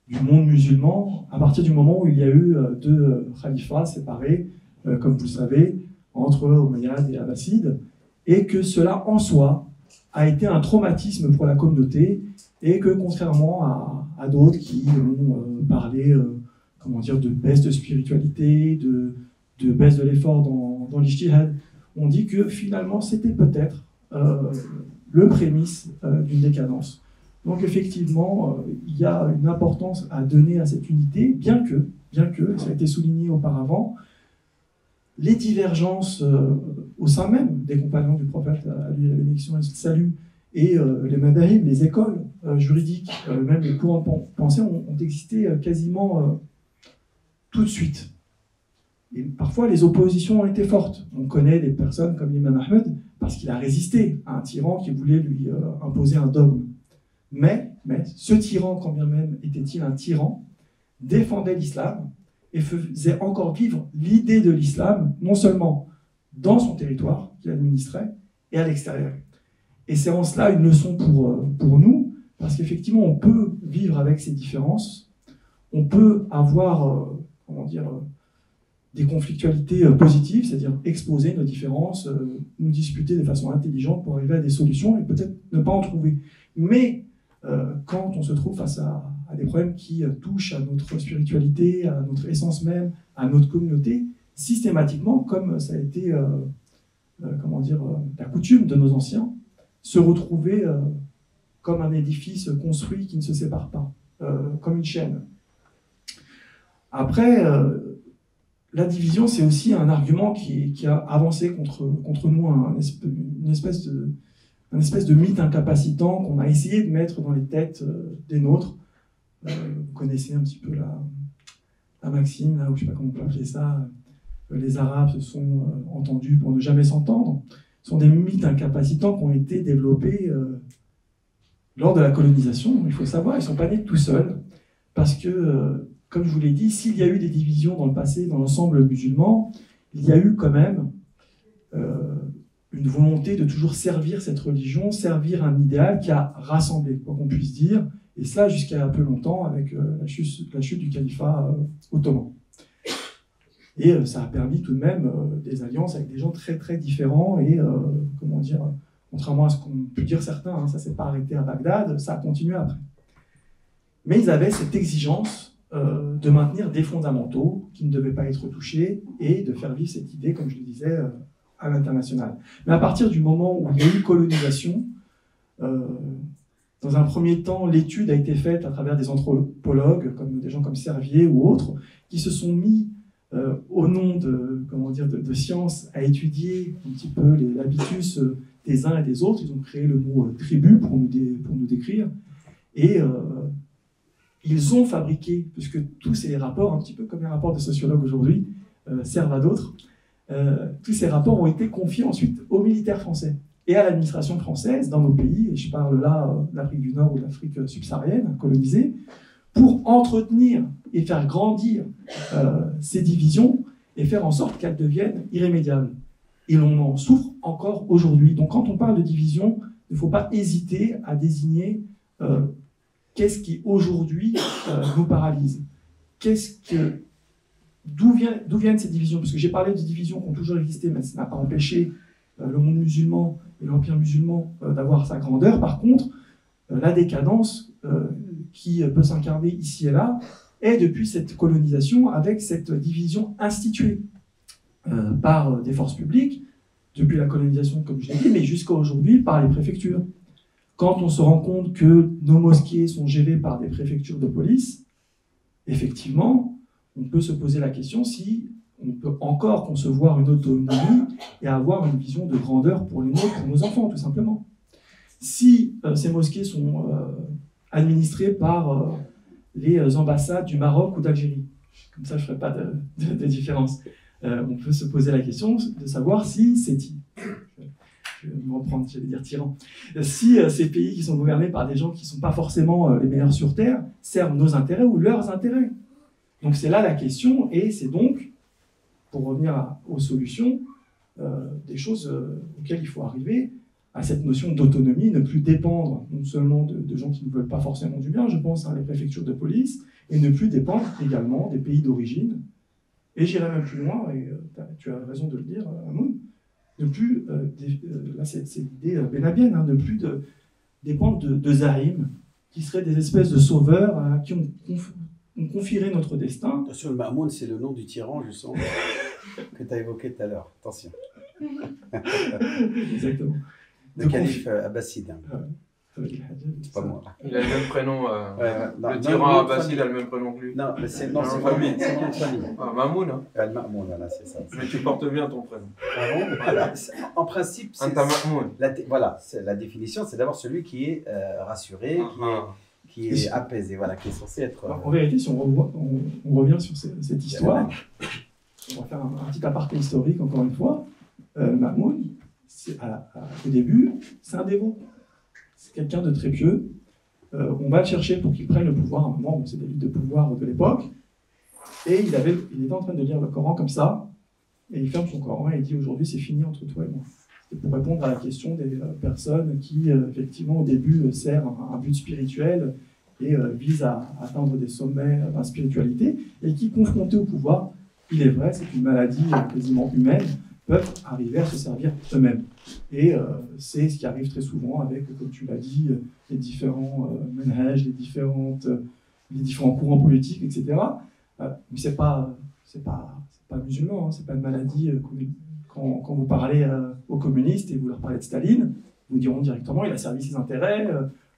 du monde musulman à partir du moment où il y a eu deux khalifats séparés, comme vous le savez, entre Omeyyades et Abbassides, et que cela en soi a été un traumatisme pour la communauté, et que contrairement à d'autres qui ont parlé de baisse de spiritualité, de baisse de l'effort dans l'ijtihad, on dit que finalement c'était peut-être le prémisse d'une décadence. Donc effectivement, il y a une importance à donner à cette unité, bien que, ça a été souligné auparavant, les divergences au sein même des compagnons du prophète, à lui la bénédiction et le salut, et les madahib, les écoles juridiques, même les courants de pensée ont existé quasiment tout de suite. Et parfois, les oppositions ont été fortes. On connaît des personnes comme l'imam Ahmed, parce qu'il a résisté à un tyran qui voulait lui imposer un dogme. Mais ce tyran, quand bien même était-il un tyran, défendait l'islam et faisait encore vivre l'idée de l'islam, non seulement dans son territoire qu'il administrait, et à l'extérieur. Et c'est en cela une leçon pour nous, parce qu'effectivement, on peut vivre avec ces différences, on peut avoir, des conflictualités positives, c'est-à-dire exposer nos différences, nous disputer de façon intelligente pour arriver à des solutions et peut-être ne pas en trouver. Mais quand on se trouve face à des problèmes qui touchent à notre spiritualité, à notre essence même, à notre communauté, systématiquement, comme ça a été la coutume de nos anciens, se retrouver comme un édifice construit qui ne se sépare pas, comme une chaîne. Après, la division, c'est aussi un argument qui a avancé contre nous, une espèce de mythe incapacitant qu'on a essayé de mettre dans les têtes des nôtres. Vous connaissez un petit peu la maxime, là, ou je ne sais pas comment on peut appeler ça, les Arabes se sont entendus pour ne jamais s'entendre. Ce sont des mythes incapacitants qui ont été développés lors de la colonisation. Il faut le savoir, ils ne sont pas nés tout seuls, parce que, comme je vous l'ai dit, s'il y a eu des divisions dans le passé, dans l'ensemble musulman, il y a eu quand même une volonté de toujours servir cette religion, servir un idéal qui a rassemblé, quoi qu'on puisse dire, et cela jusqu'à un peu longtemps avec la chute du califat ottoman. Et ça a permis tout de même des alliances avec des gens très très différents et, contrairement à ce qu'ont pu dire certains, ça ne s'est pas arrêté à Bagdad, ça a continué après. Mais ils avaient cette exigence de maintenir des fondamentaux qui ne devaient pas être touchés et de faire vivre cette idée, comme je le disais, à l'international. Mais à partir du moment où il y a eu colonisation, dans un premier temps, l'étude a été faite à travers des anthropologues, comme des gens comme Servier ou autres, qui se sont mis au nom de science à étudier un petit peu l'habitus des uns et des autres. Ils ont créé le mot tribu pour nous décrire. Et ils ont fabriqué, puisque tous ces rapports, un petit peu comme les rapports des sociologues aujourd'hui, servent à d'autres, tous ces rapports ont été confiés ensuite aux militaires français et à l'administration française dans nos pays, et je parle là d'Afrique du Nord ou d'Afrique subsaharienne, colonisée, pour entretenir et faire grandir ces divisions et faire en sorte qu'elles deviennent irrémédiables. Et l'on en souffre encore aujourd'hui. Donc quand on parle de division, il ne faut pas hésiter à désigner qu'est-ce qui aujourd'hui nous paralyse. D'où viennent ces divisions? Parce que j'ai parlé de divisions qui ont toujours existé, mais ça n'a pas empêché le monde musulman et l'empire musulman d'avoir sa grandeur. Par contre, la décadence qui peut s'incarner ici et là est depuis cette colonisation avec cette division instituée par des forces publiques, depuis la colonisation, comme je l'ai dit, mais jusqu'à aujourd'hui par les préfectures. Quand on se rend compte que nos mosquées sont gérées par des préfectures de police, effectivement, on peut se poser la question si on peut encore concevoir une autonomie et avoir une vision de grandeur pour les nôtres, pour nos enfants, tout simplement. Si ces mosquées sont administrées par les ambassades du Maroc ou d'Algérie, comme ça je ne ferai pas de différence, on peut se poser la question de savoir si je vais me reprendre, j'allais dire tyran, si ces pays qui sont gouvernés par des gens qui ne sont pas forcément les meilleurs sur Terre servent nos intérêts ou leurs intérêts. Donc c'est là la question, et c'est donc, pour revenir aux solutions, des choses auxquelles il faut arriver, à cette notion d'autonomie, ne plus dépendre non seulement de gens qui ne veulent pas forcément du bien, je pense à les préfectures de police, et ne plus dépendre également des pays d'origine. Et j'irai même plus loin, et tu as raison de le dire, Amoun, ne plus, là c'est l'idée bénabienne, ne plus dépendre de Zahim, qui seraient des espèces de sauveurs à qui on confierait notre destin. Attention, le Mahmoud, c'est le nom du tyran, je sens, que tu as évoqué tout à l'heure. Attention. Exactement. Le calife abbasside. C'est pas moi. Il a le même prénom. Le tyran tyran abbasside a le même prénom que lui. Non, mais c'est mon famille. Ah, Mamoun, hein. Le Mahmoud, voilà, c'est ça. Mais tu portes bien ton prénom. Ah bon, voilà. En principe, c'est. Voilà, la définition, c'est d'abord celui qui est rassuré, qui est apaisé, voilà, qui est censé être. En vérité, si on revient sur cette histoire, on va faire un petit aparté historique, encore une fois. Mahmoud, au début, c'est un dévot. C'est quelqu'un de très pieux. On va le chercher pour qu'il prenne le pouvoir à un moment, c'est des luttes de pouvoir de l'époque. Et il était en train de lire le Coran comme ça, et il ferme son Coran et il dit aujourd'hui c'est fini entre toi et moi. C'est pour répondre à la question des personnes qui, effectivement, au début, servent un but spirituel et visent à atteindre des sommets de spiritualité, et qui, confrontés au pouvoir, il est vrai, c'est une maladie quasiment humaine, peuvent arriver à se servir eux-mêmes. Et c'est ce qui arrive très souvent avec, comme tu l'as dit, les différents manhaj, les différents courants politiques, etc. Mais c'est pas musulman, c'est pas une maladie. Quand vous parlez aux communistes et vous leur parlez de Staline, vous diront directement il a servi ses intérêts,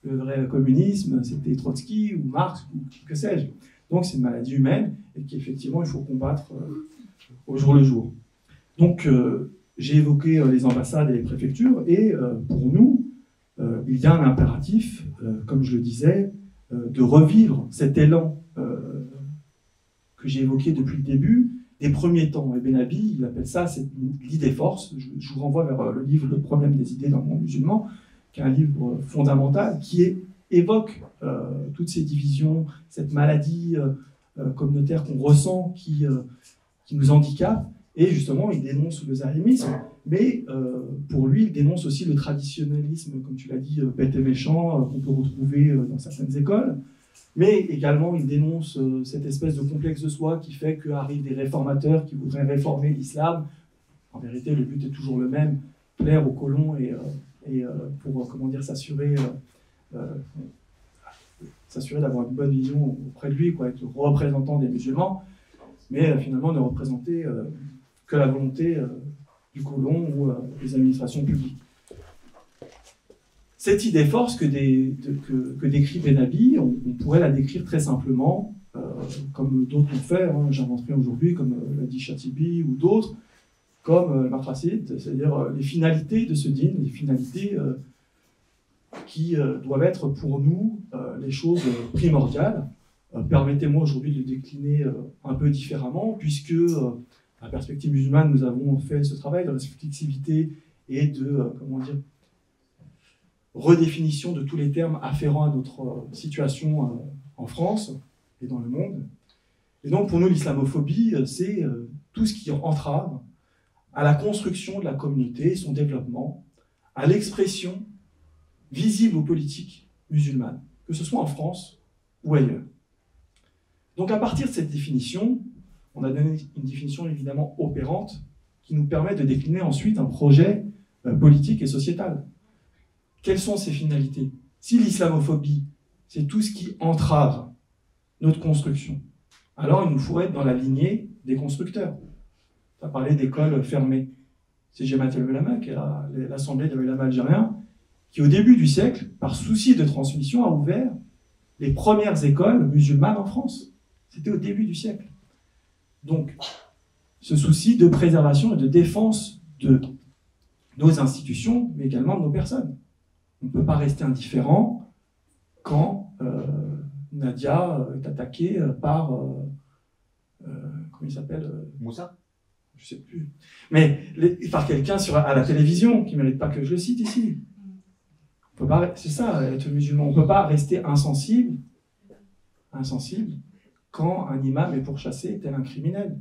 le vrai communisme c'était Trotsky ou Marx ou que sais-je. Donc c'est une maladie humaine et qu'effectivement il faut combattre au jour le jour. Donc j'ai évoqué les ambassades et les préfectures et pour nous il y a un impératif, comme je le disais, de revivre cet élan que j'ai évoqué depuis le début, des premiers temps. Et Benabi, il appelle ça, c'est l'idée force. Je vous renvoie vers le livre Le problème des idées dans le monde musulman, qui est un livre fondamental, qui évoque toutes ces divisions, cette maladie communautaire qu'on ressent, qui nous handicape. Et justement, il dénonce le zahrimisme, mais pour lui, il dénonce aussi le traditionnalisme, comme tu l'as dit, bête et méchant, qu'on peut retrouver dans certaines écoles. Mais également, il dénonce cette espèce de complexe de soi qui fait qu'arrivent des réformateurs qui voudraient réformer l'islam. En vérité, le but est toujours le même, plaire aux colons et pour, comment dire, s'assurer d'avoir une bonne vision auprès de lui, quoi, être représentant des musulmans, mais finalement ne représenter que la volonté du colon ou des administrations publiques. Cette idée force que décrit Benabi, on pourrait la décrire très simplement, comme d'autres l'ont fait, j'inventerai aujourd'hui, comme l'a dit Chatibi ou d'autres, comme le Matrasid, c'est-à-dire les finalités de ce dîn, les finalités qui doivent être pour nous les choses primordiales. Permettez-moi aujourd'hui de le décliner un peu différemment, puisque à la perspective musulmane, nous avons fait ce travail de réflexivité et de, redéfinition de tous les termes afférents à notre situation en France et dans le monde. Et donc pour nous, l'islamophobie, c'est tout ce qui entrave à la construction de la communauté, son développement, à l'expression visible aux politiques musulmanes, que ce soit en France ou ailleurs. Donc à partir de cette définition, on a donné une définition évidemment opérante qui nous permet de décliner ensuite un projet politique et sociétal. Quelles sont ces finalités? Si l'islamophobie, c'est tout ce qui entrave notre construction, alors il nous faudrait être dans la lignée des constructeurs. Tu as parlé d'écoles fermées. C'est Jemaat el-Ulama, qui est l'assemblée des ulama algériens, qui au début du siècle, par souci de transmission, a ouvert les premières écoles musulmanes en France. C'était au début du siècle. Donc, ce souci de préservation et de défense de nos institutions, mais également de nos personnes. On ne peut pas rester indifférent quand Nadia est attaquée par... comment il s'appelle Moussa? Je ne sais plus. Mais par quelqu'un à la télévision, qui ne mérite pas que je le cite ici. C'est ça, être musulman. On ne peut pas rester insensible quand un imam est pourchassé tel un criminel.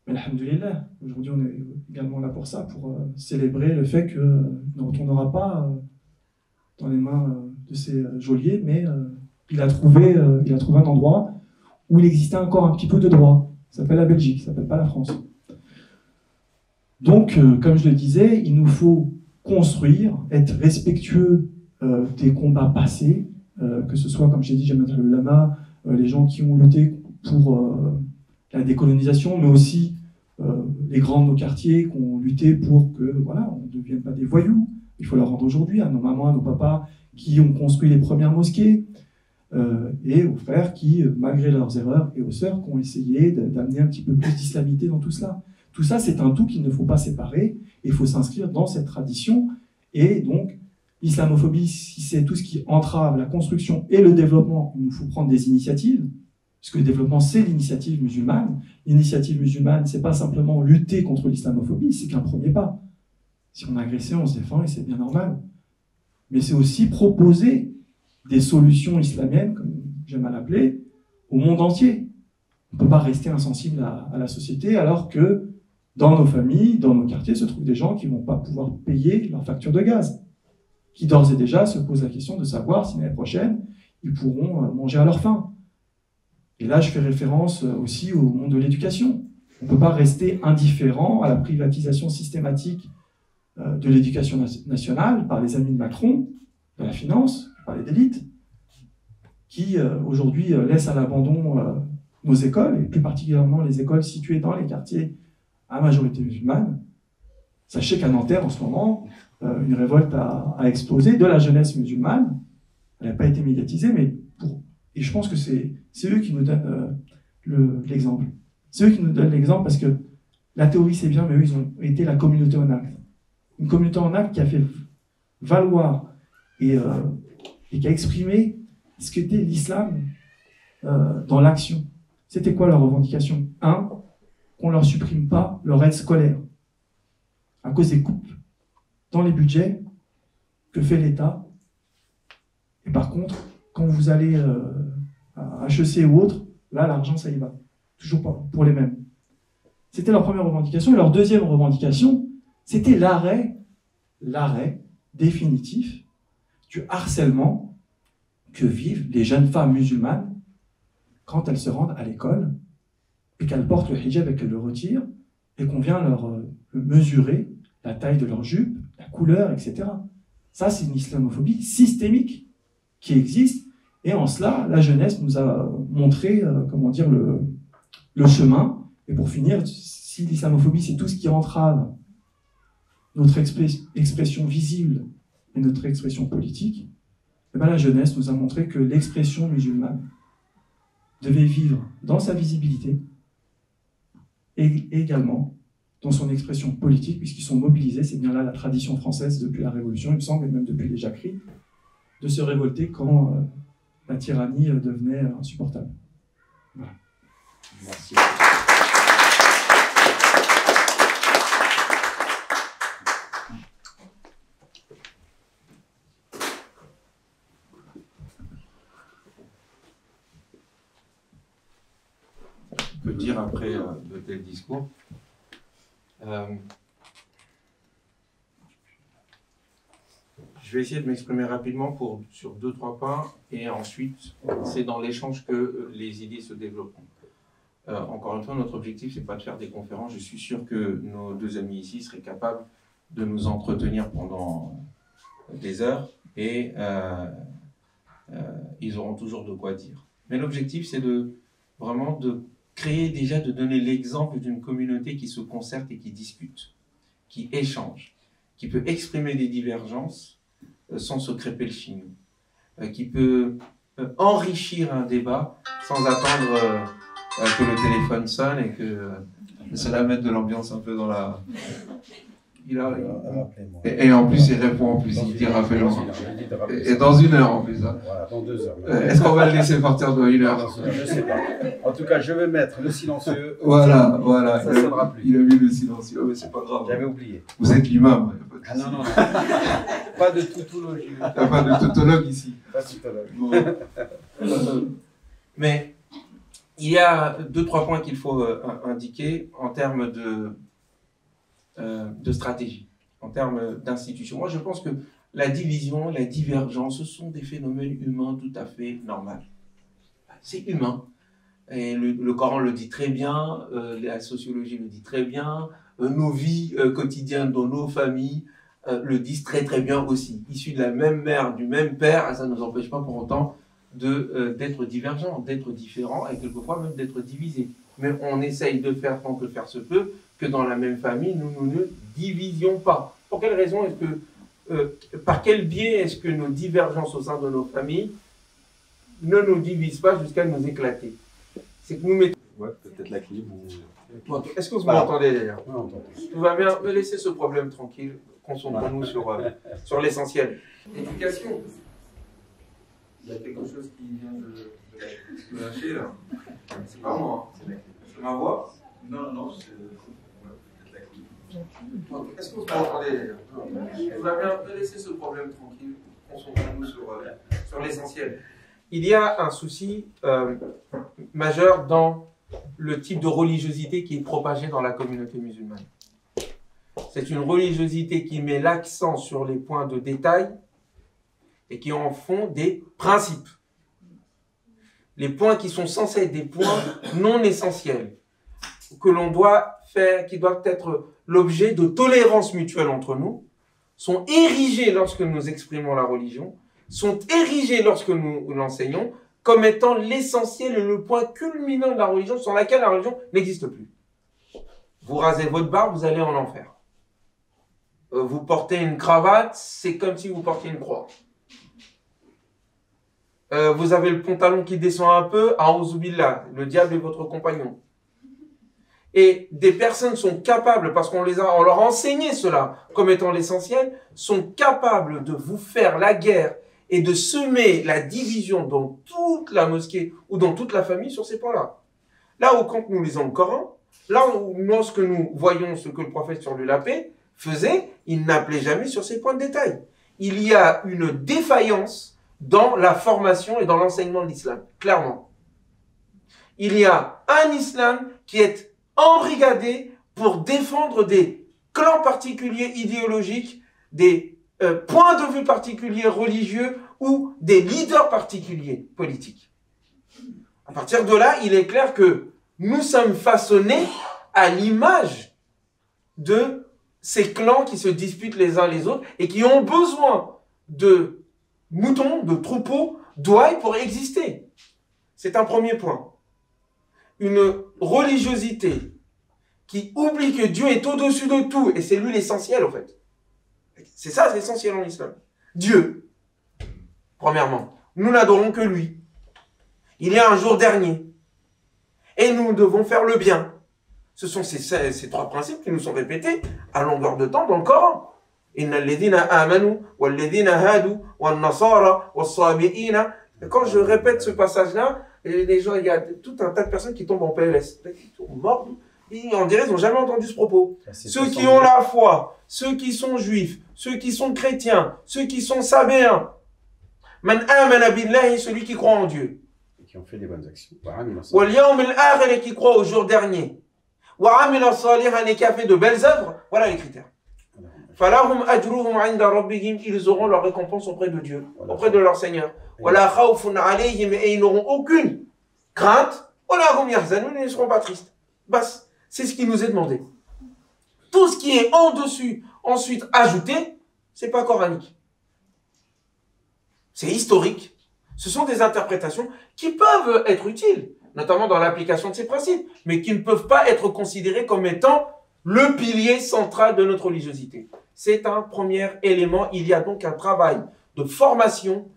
Mais alhamdoulilah, aujourd'hui on est également là pour ça, pour célébrer le fait qu'il ne retournera pas dans les mains de ces geôliers, mais il a trouvé un endroit où il existait encore un petit peu de droit. Ça s'appelle la Belgique, ça s'appelle pas la France. Donc, comme je le disais, il nous faut construire, être respectueux des combats passés, que ce soit, comme j'ai dit, Jemaat el-Ulama, les gens qui ont lutté pour la décolonisation, mais aussi les grands de nos quartiers qui ont lutté pour que, voilà, on ne devienne pas des voyous. Il faut leur rendre aujourd'hui à nos mamans, à nos papas qui ont construit les premières mosquées, et aux frères qui, malgré leurs erreurs, et aux sœurs qui ont essayé d'amener un petit peu plus d'islamité dans tout cela. Tout ça, c'est un tout qu'il ne faut pas séparer, et il faut s'inscrire dans cette tradition. Et donc, l'islamophobie, si c'est tout ce qui entrave la construction et le développement, il nous faut prendre des initiatives, parce que le développement, c'est l'initiative musulmane. L'initiative musulmane, c'est pas simplement lutter contre l'islamophobie, c'est qu'un premier pas. Si on est agressé, on se défend, et c'est bien normal. Mais c'est aussi proposer des solutions islamiennes, comme j'aime à l'appeler, au monde entier. On ne peut pas rester insensible à la société, alors que dans nos familles, dans nos quartiers, se trouvent des gens qui ne vont pas pouvoir payer leur facture de gaz, qui d'ores et déjà se posent la question de savoir si l'année prochaine, ils pourront manger à leur faim. Et là, je fais référence aussi au monde de l'éducation. On ne peut pas rester indifférent à la privatisation systématique de l'éducation nationale par les amis de Macron, de la finance, par les élites, qui aujourd'hui laissent à l'abandon nos écoles, et plus particulièrement les écoles situées dans les quartiers à majorité musulmane. Sachez qu'à Nanterre, en ce moment, une révolte a explosé de la jeunesse musulmane. Elle n'a pas été médiatisée, mais et je pense que c'est eux qui nous donnent l'exemple. C'est eux qui nous donnent l'exemple parce que la théorie c'est bien, mais eux ils ont été la communauté en acte. Une communauté en acte qui a fait valoir et qui a exprimé ce qu'était l'islam dans l'action. C'était quoi leur revendication? Un, qu'on ne leur supprime pas leur aide scolaire à cause des coupes dans les budgets que fait l'État. Et par contre, quand vous allez à HEC ou autre, là, l'argent, ça y va. Toujours pas pour les mêmes. C'était leur première revendication. Et leur deuxième revendication, c'était l'arrêt définitif du harcèlement que vivent les jeunes femmes musulmanes quand elles se rendent à l'école et qu'elles portent le hijab et qu'elles le retirent et qu'on vient leur mesurer la taille de leur jupe, la couleur, etc. Ça, c'est une islamophobie systémique qui existe. Et en cela, la jeunesse nous a montré, comment dire, le chemin. Et pour finir, si l'islamophobie, c'est tout ce qui entrave notre expression visible et notre expression politique, et bien la jeunesse nous a montré que l'expression musulmane devait vivre dans sa visibilité et également dans son expression politique, puisqu'ils sont mobilisés. C'est bien là la tradition française depuis la Révolution, il me semble, et même depuis les jacqueries, de se révolter quand la tyrannie devenait insupportable. Voilà. Merci. On peut dire après de tels discours. Je vais essayer de m'exprimer rapidement sur 2-3 points et ensuite c'est dans l'échange que les idées se développeront. Encore une fois, notre objectif c'est pas de faire des conférences. Je suis sûr que nos deux amis ici seraient capables de nous entretenir pendant des heures et ils auront toujours de quoi dire. Mais l'objectif c'est vraiment de créer déjà, de donner l'exemple d'une communauté qui se concerte et qui discute, qui échange, qui peut exprimer des divergences sans se crêper le chignon, qui peut enrichir un débat sans attendre que le téléphone sonne et que cela mette de l'ambiance un peu dans la... Et en plus, il répond en plus, il dit rappelle-moi. Et dans 1 heure en plus. Hein. Voilà, dans 2 heures. Est-ce qu'on va le laisser partir dans 1 heure? Je ne sais pas. En tout cas, je vais mettre le silencieux. Voilà. Ça ne sonnera plus. Il a mis le silencieux, mais c'est pas grave. J'avais oublié. Vous êtes l'imam. Ah non. Pas de tautologie. Il n'y a pas de tautologue ici. Pas de tautologue. Mais il y a 2-3 points qu'il faut indiquer en termes de stratégie, en termes d'institution. Moi, je pense que la division, la divergence, ce sont des phénomènes humains tout à fait normaux. C'est humain. Et le Coran le dit très bien, la sociologie le dit très bien, nos vies quotidiennes dans nos familles le disent très très bien aussi. Issus de la même mère, du même père, ça ne nous empêche pas pour autant d'être divergents, d'être différents et quelquefois même d'être divisés. Mais on essaye de faire tant que faire se peut que dans la même famille, nous ne divisions pas. Pour quelle raison est-ce que, par quel biais est-ce que nos divergences au sein de nos familles ne nous divisent pas jusqu'à nous éclater? C'est que nous mettons... Ouais, peut-être la clim ou... Est-ce que vous m'entendez d'ailleurs? Oui, on entend. Tout va bien, me laissez ce problème tranquille, concentrons-nous sur l'essentiel. Éducation. Il y a quelque chose qui vient de lâcher là. C'est pas moi. C'est ma voix? Non, c'est peut-être la clim. Est-ce que vous m'entendez d'ailleurs? Tout va bien, me laissez ce problème tranquille, concentrons-nous sur l'essentiel. Il y a un souci majeur dans le type de religiosité qui est propagé dans la communauté musulmane. C'est une religiosité qui met l'accent sur les points de détail et qui en font des principes. les points qui sont censés être des points non essentiels, que l'on doit faire, qui doivent être l'objet de tolérance mutuelle entre nous, sont érigés lorsque nous exprimons la religion, sont érigés lorsque nous l'enseignons, comme étant l'essentiel et le point culminant de la religion, sans laquelle la religion n'existe plus. Vous rasez votre barbe, vous allez en enfer. Vous portez une cravate, c'est comme si vous portiez une croix. Vous avez le pantalon qui descend un peu, a'ouzoubillah, le diable est votre compagnon. Et des personnes sont capables, parce on leur a enseigné cela comme étant l'essentiel, sont capables de vous faire la guerre et de semer la division dans toute la mosquée ou dans toute la famille sur ces points-là. Là où quand nous lisons le Coran, là où lorsque nous voyons ce que le prophète sur la paix faisait, il n'appelait jamais sur ces points de détail. Il y a une défaillance dans la formation et dans l'enseignement de l'islam, clairement. Il y a un islam qui est embrigadé pour défendre des clans particuliers idéologiques, des points de vue particuliers religieux ou des leaders particuliers politiques. À partir de là, il est clair que nous sommes façonnés à l'image de ces clans qui se disputent les uns les autres et qui ont besoin de moutons, de troupeaux, d'ouailles pour exister. C'est un premier point. Une religiosité qui oublie que Dieu est au-dessus de tout, et c'est lui l'essentiel en fait. C'est ça l'essentiel en islam. Dieu, premièrement, nous n'adorons que lui. Il y a un jour dernier, et nous devons faire le bien. Ce sont ces trois principes qui nous sont répétés à longueur de temps dans le Coran. Inna alladhina amanu, walladhina hadu, wan nasara, was-sabiina. Quand je répète ce passage-là, les gens, il y a tout un tas de personnes qui tombent en PLS. Ils sont morts. Et on dirait qu'ils n'ont jamais entendu ce propos. Ceux qui ont la foi, ceux qui sont juifs, ceux qui sont chrétiens, ceux qui sont sabéens. Man amana billahi, celui qui croit en Dieu. Et qui ont fait des bonnes actions. Wal yawm al-akhir, et qui croit au jour dernier. Wa amila salihan, et qui a fait de belles œuvres. Voilà les critères. Falahum ajruhum 'inda rabbihim, ils auront leur récompense auprès de Dieu, auprès de leur Seigneur. Wala khawfun 'alayhim, et ils n'auront aucune crainte. Wala hum yahzanun, ils ne seront pas tristes. Bas. C'est ce qui nous est demandé. Tout ce qui est en dessus, ensuite ajouté, c'est pas coranique. C'est historique. Ce sont des interprétations qui peuvent être utiles, notamment dans l'application de ces principes, mais qui ne peuvent pas être considérées comme étant le pilier central de notre religiosité. C'est un premier élément. Il y a donc un travail de formation,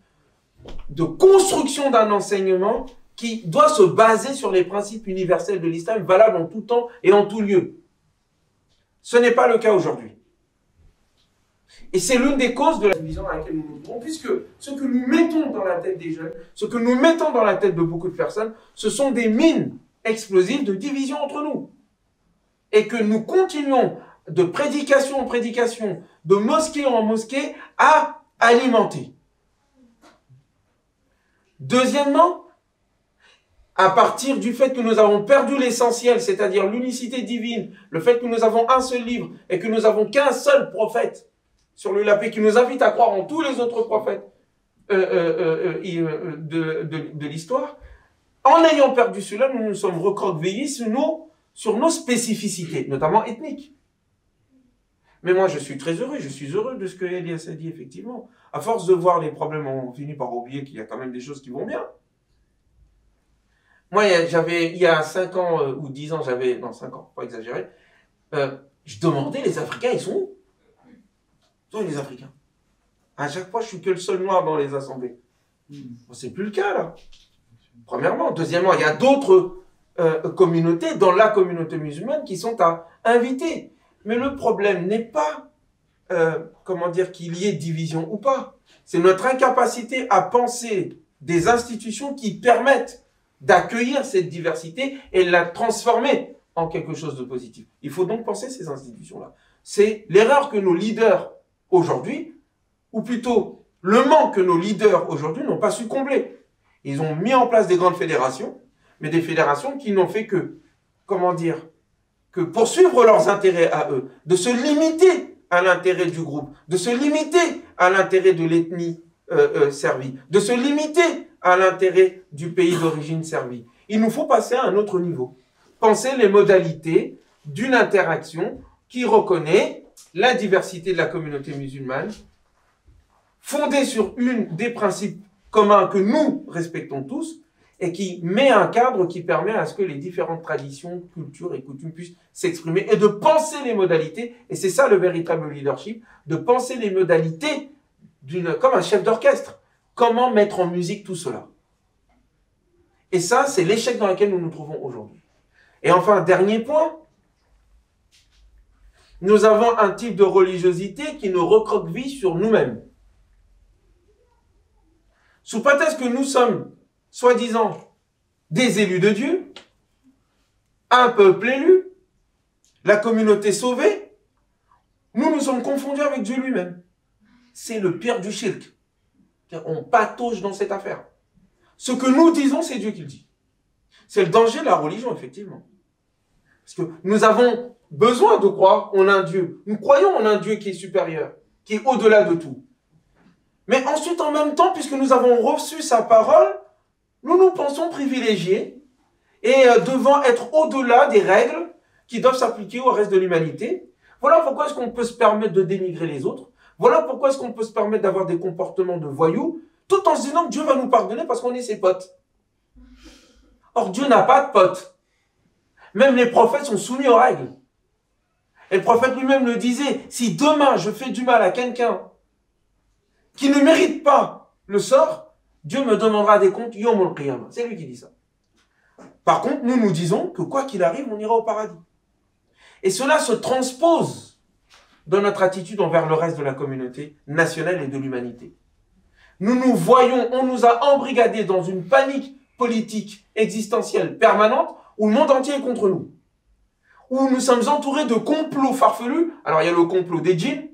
de construction d'un enseignement qui doit se baser sur les principes universels de l'islam, valables en tout temps et en tout lieu. Ce n'est pas le cas aujourd'hui. Et c'est l'une des causes de la division dans laquelle nous nous trouvons, puisque ce que nous mettons dans la tête des jeunes, ce que nous mettons dans la tête de beaucoup de personnes, ce sont des mines explosives de division entre nous. Et que nous continuons de prédication en prédication, de mosquée en mosquée, à alimenter. Deuxièmement, à partir du fait que nous avons perdu l'essentiel, c'est-à-dire l'unicité divine, le fait que nous avons un seul livre et que nous n'avons qu'un seul prophète sur la paix qui nous invite à croire en tous les autres prophètes de l'histoire, en ayant perdu cela, nous nous sommes recroquevillés sur nos spécificités, notamment ethniques. Mais moi, je suis très heureux, je suis heureux de ce que Elias a dit, effectivement. À force de voir les problèmes, on finit par oublier qu'il y a quand même des choses qui vont bien. Moi, il y a 5 ans ou 10 ans, non 5 ans, pas exagérer, je demandais, les Africains, ils sont où? Où sont les Africains? À chaque fois, je suis que le seul noir dans les assemblées. Bon, c'est plus le cas, là. Premièrement. Deuxièmement, il y a d'autres communautés, dans la communauté musulmane, qui sont à inviter. Mais le problème n'est pas, qu'il y ait division ou pas. C'est notre incapacité à penser des institutions qui permettent d'accueillir cette diversité et la transformer en quelque chose de positif. Il faut donc penser ces institutions-là. C'est l'erreur que nos leaders aujourd'hui, ou plutôt le manque que nos leaders aujourd'hui n'ont pas su combler. Ils ont mis en place des grandes fédérations, mais des fédérations qui n'ont fait que, que poursuivre leurs intérêts à eux, de se limiter à l'intérêt du groupe, de se limiter à l'intérêt de l'ethnie servie, de se limiter à l'intérêt du pays d'origine servi. Il nous faut passer à un autre niveau. Penser les modalités d'une interaction qui reconnaît la diversité de la communauté musulmane, fondée sur une des principes communs que nous respectons tous, et qui met un cadre qui permet à ce que les différentes traditions, cultures et coutumes puissent s'exprimer, et de penser les modalités, et c'est ça le véritable leadership, de penser les modalités comme un chef d'orchestre. Comment mettre en musique tout cela? Et ça, c'est l'échec dans lequel nous nous trouvons aujourd'hui. Et enfin, dernier point, nous avons un type de religiosité qui nous recroqueville sur nous-mêmes. Sous prétexte que nous sommes, soi-disant, des élus de Dieu, un peuple élu, la communauté sauvée, nous nous sommes confondus avec Dieu lui-même. C'est le pire du shirk. On patauge dans cette affaire. Ce que nous disons, c'est Dieu qui le dit. C'est le danger de la religion, effectivement. Parce que nous avons besoin de croire en un Dieu. Nous croyons en un Dieu qui est supérieur, qui est au-delà de tout. Mais ensuite, en même temps, puisque nous avons reçu sa parole, nous nous pensons privilégiés et devant être au-delà des règles qui doivent s'appliquer au reste de l'humanité. Voilà pourquoi est-ce qu'on peut se permettre de dénigrer les autres. Voilà pourquoi est-ce qu'on peut se permettre d'avoir des comportements de voyous, tout en se disant que Dieu va nous pardonner parce qu'on est ses potes. Or, Dieu n'a pas de potes. Même les prophètes sont soumis aux règles. Et le prophète lui-même le disait, si demain je fais du mal à quelqu'un qui ne mérite pas le sort, Dieu me demandera des comptes Yawm al-Qiyamah. C'est lui qui dit ça. Par contre, nous disons que quoi qu'il arrive, on ira au paradis. Et cela se transpose dans notre attitude envers le reste de la communauté nationale et de l'humanité. Nous nous voyons, on nous a embrigadés dans une panique politique existentielle permanente où le monde entier est contre nous. Où nous sommes entourés de complots farfelus. Alors il y a le complot des djinns.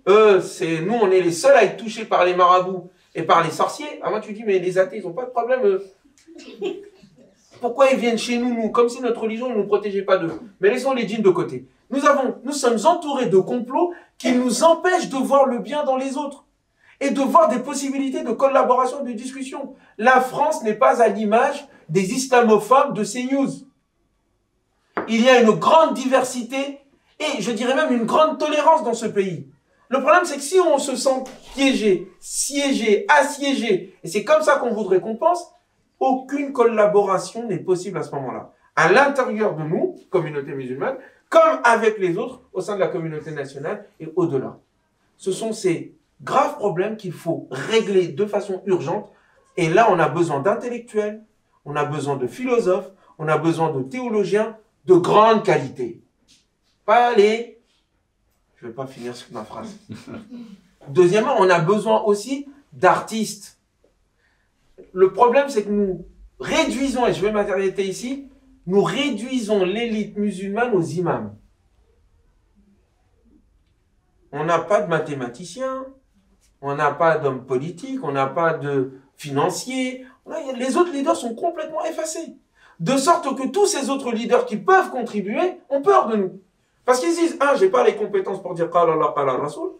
Nous, on est les seuls à être touchés par les marabouts et par les sorciers. Ah, moi, tu dis, mais les athées, ils n'ont pas de problème. Pourquoi ils viennent chez nous, comme si notre religion ne nous protégeait pas d'eux? Mais laissons les djinns de côté. Nous sommes entourés de complots qui nous empêchent de voir le bien dans les autres et de voir des possibilités de collaboration, de discussion. La France n'est pas à l'image des islamophobes de CNews. Il y a une grande diversité et je dirais même une grande tolérance dans ce pays. Le problème, c'est que si on se sent piégé, siégé, assiégé, et c'est comme ça qu'on voudrait qu'on pense, aucune collaboration n'est possible à ce moment-là. À l'intérieur de nous, communauté musulmane, comme avec les autres au sein de la communauté nationale et au-delà. Ce sont ces graves problèmes qu'il faut régler de façon urgente. Et là, on a besoin d'intellectuels, on a besoin de philosophes, on a besoin de théologiens de grande qualité. Pas les... Je ne vais pas finir sur ma phrase. Deuxièmement, on a besoin aussi d'artistes. Le problème, c'est que nous réduisons, et je vais m'arrêter ici, nous réduisons l'élite musulmane aux imams. On n'a pas de mathématiciens, on n'a pas d'hommes politiques, on n'a pas de financiers. Les autres leaders sont complètement effacés. De sorte que tous ces autres leaders qui peuvent contribuer ont peur de nous. Parce qu'ils disent, j'ai pas les compétences pour dire Qala Allah, Qala Rasoul.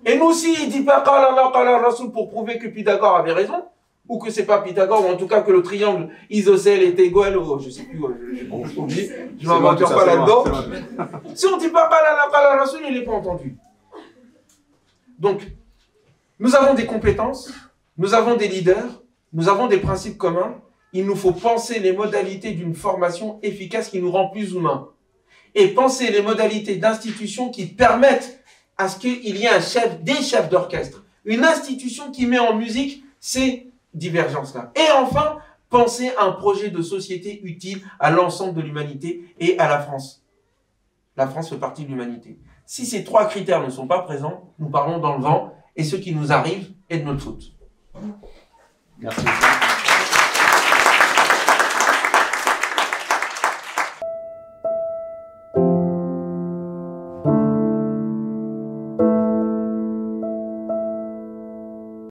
Et nous aussi, il dit pas Qala Allah, Qala Rasoul pour prouver que Pythagore avait raison, ou que c'est pas Pythagore, ou en tout cas que le triangle isocèle est égal, ou je sais plus, j'ai oublié, je m'aventure pas là-dedans. Si on dit pas Qala Allah, Qala Rasoul, il n'est pas entendu. Donc, nous avons des compétences, nous avons des leaders, nous avons des principes communs, il nous faut penser les modalités d'une formation efficace qui nous rend plus humains. Et penser les modalités d'institutions qui permettent à ce qu'il y ait des chefs d'orchestre. Une institution qui met en musique ces divergences-là. Et enfin, penser un projet de société utile à l'ensemble de l'humanité et à la France. La France fait partie de l'humanité. Si ces trois critères ne sont pas présents, nous parlons dans le vent et ce qui nous arrive est de notre faute. Merci.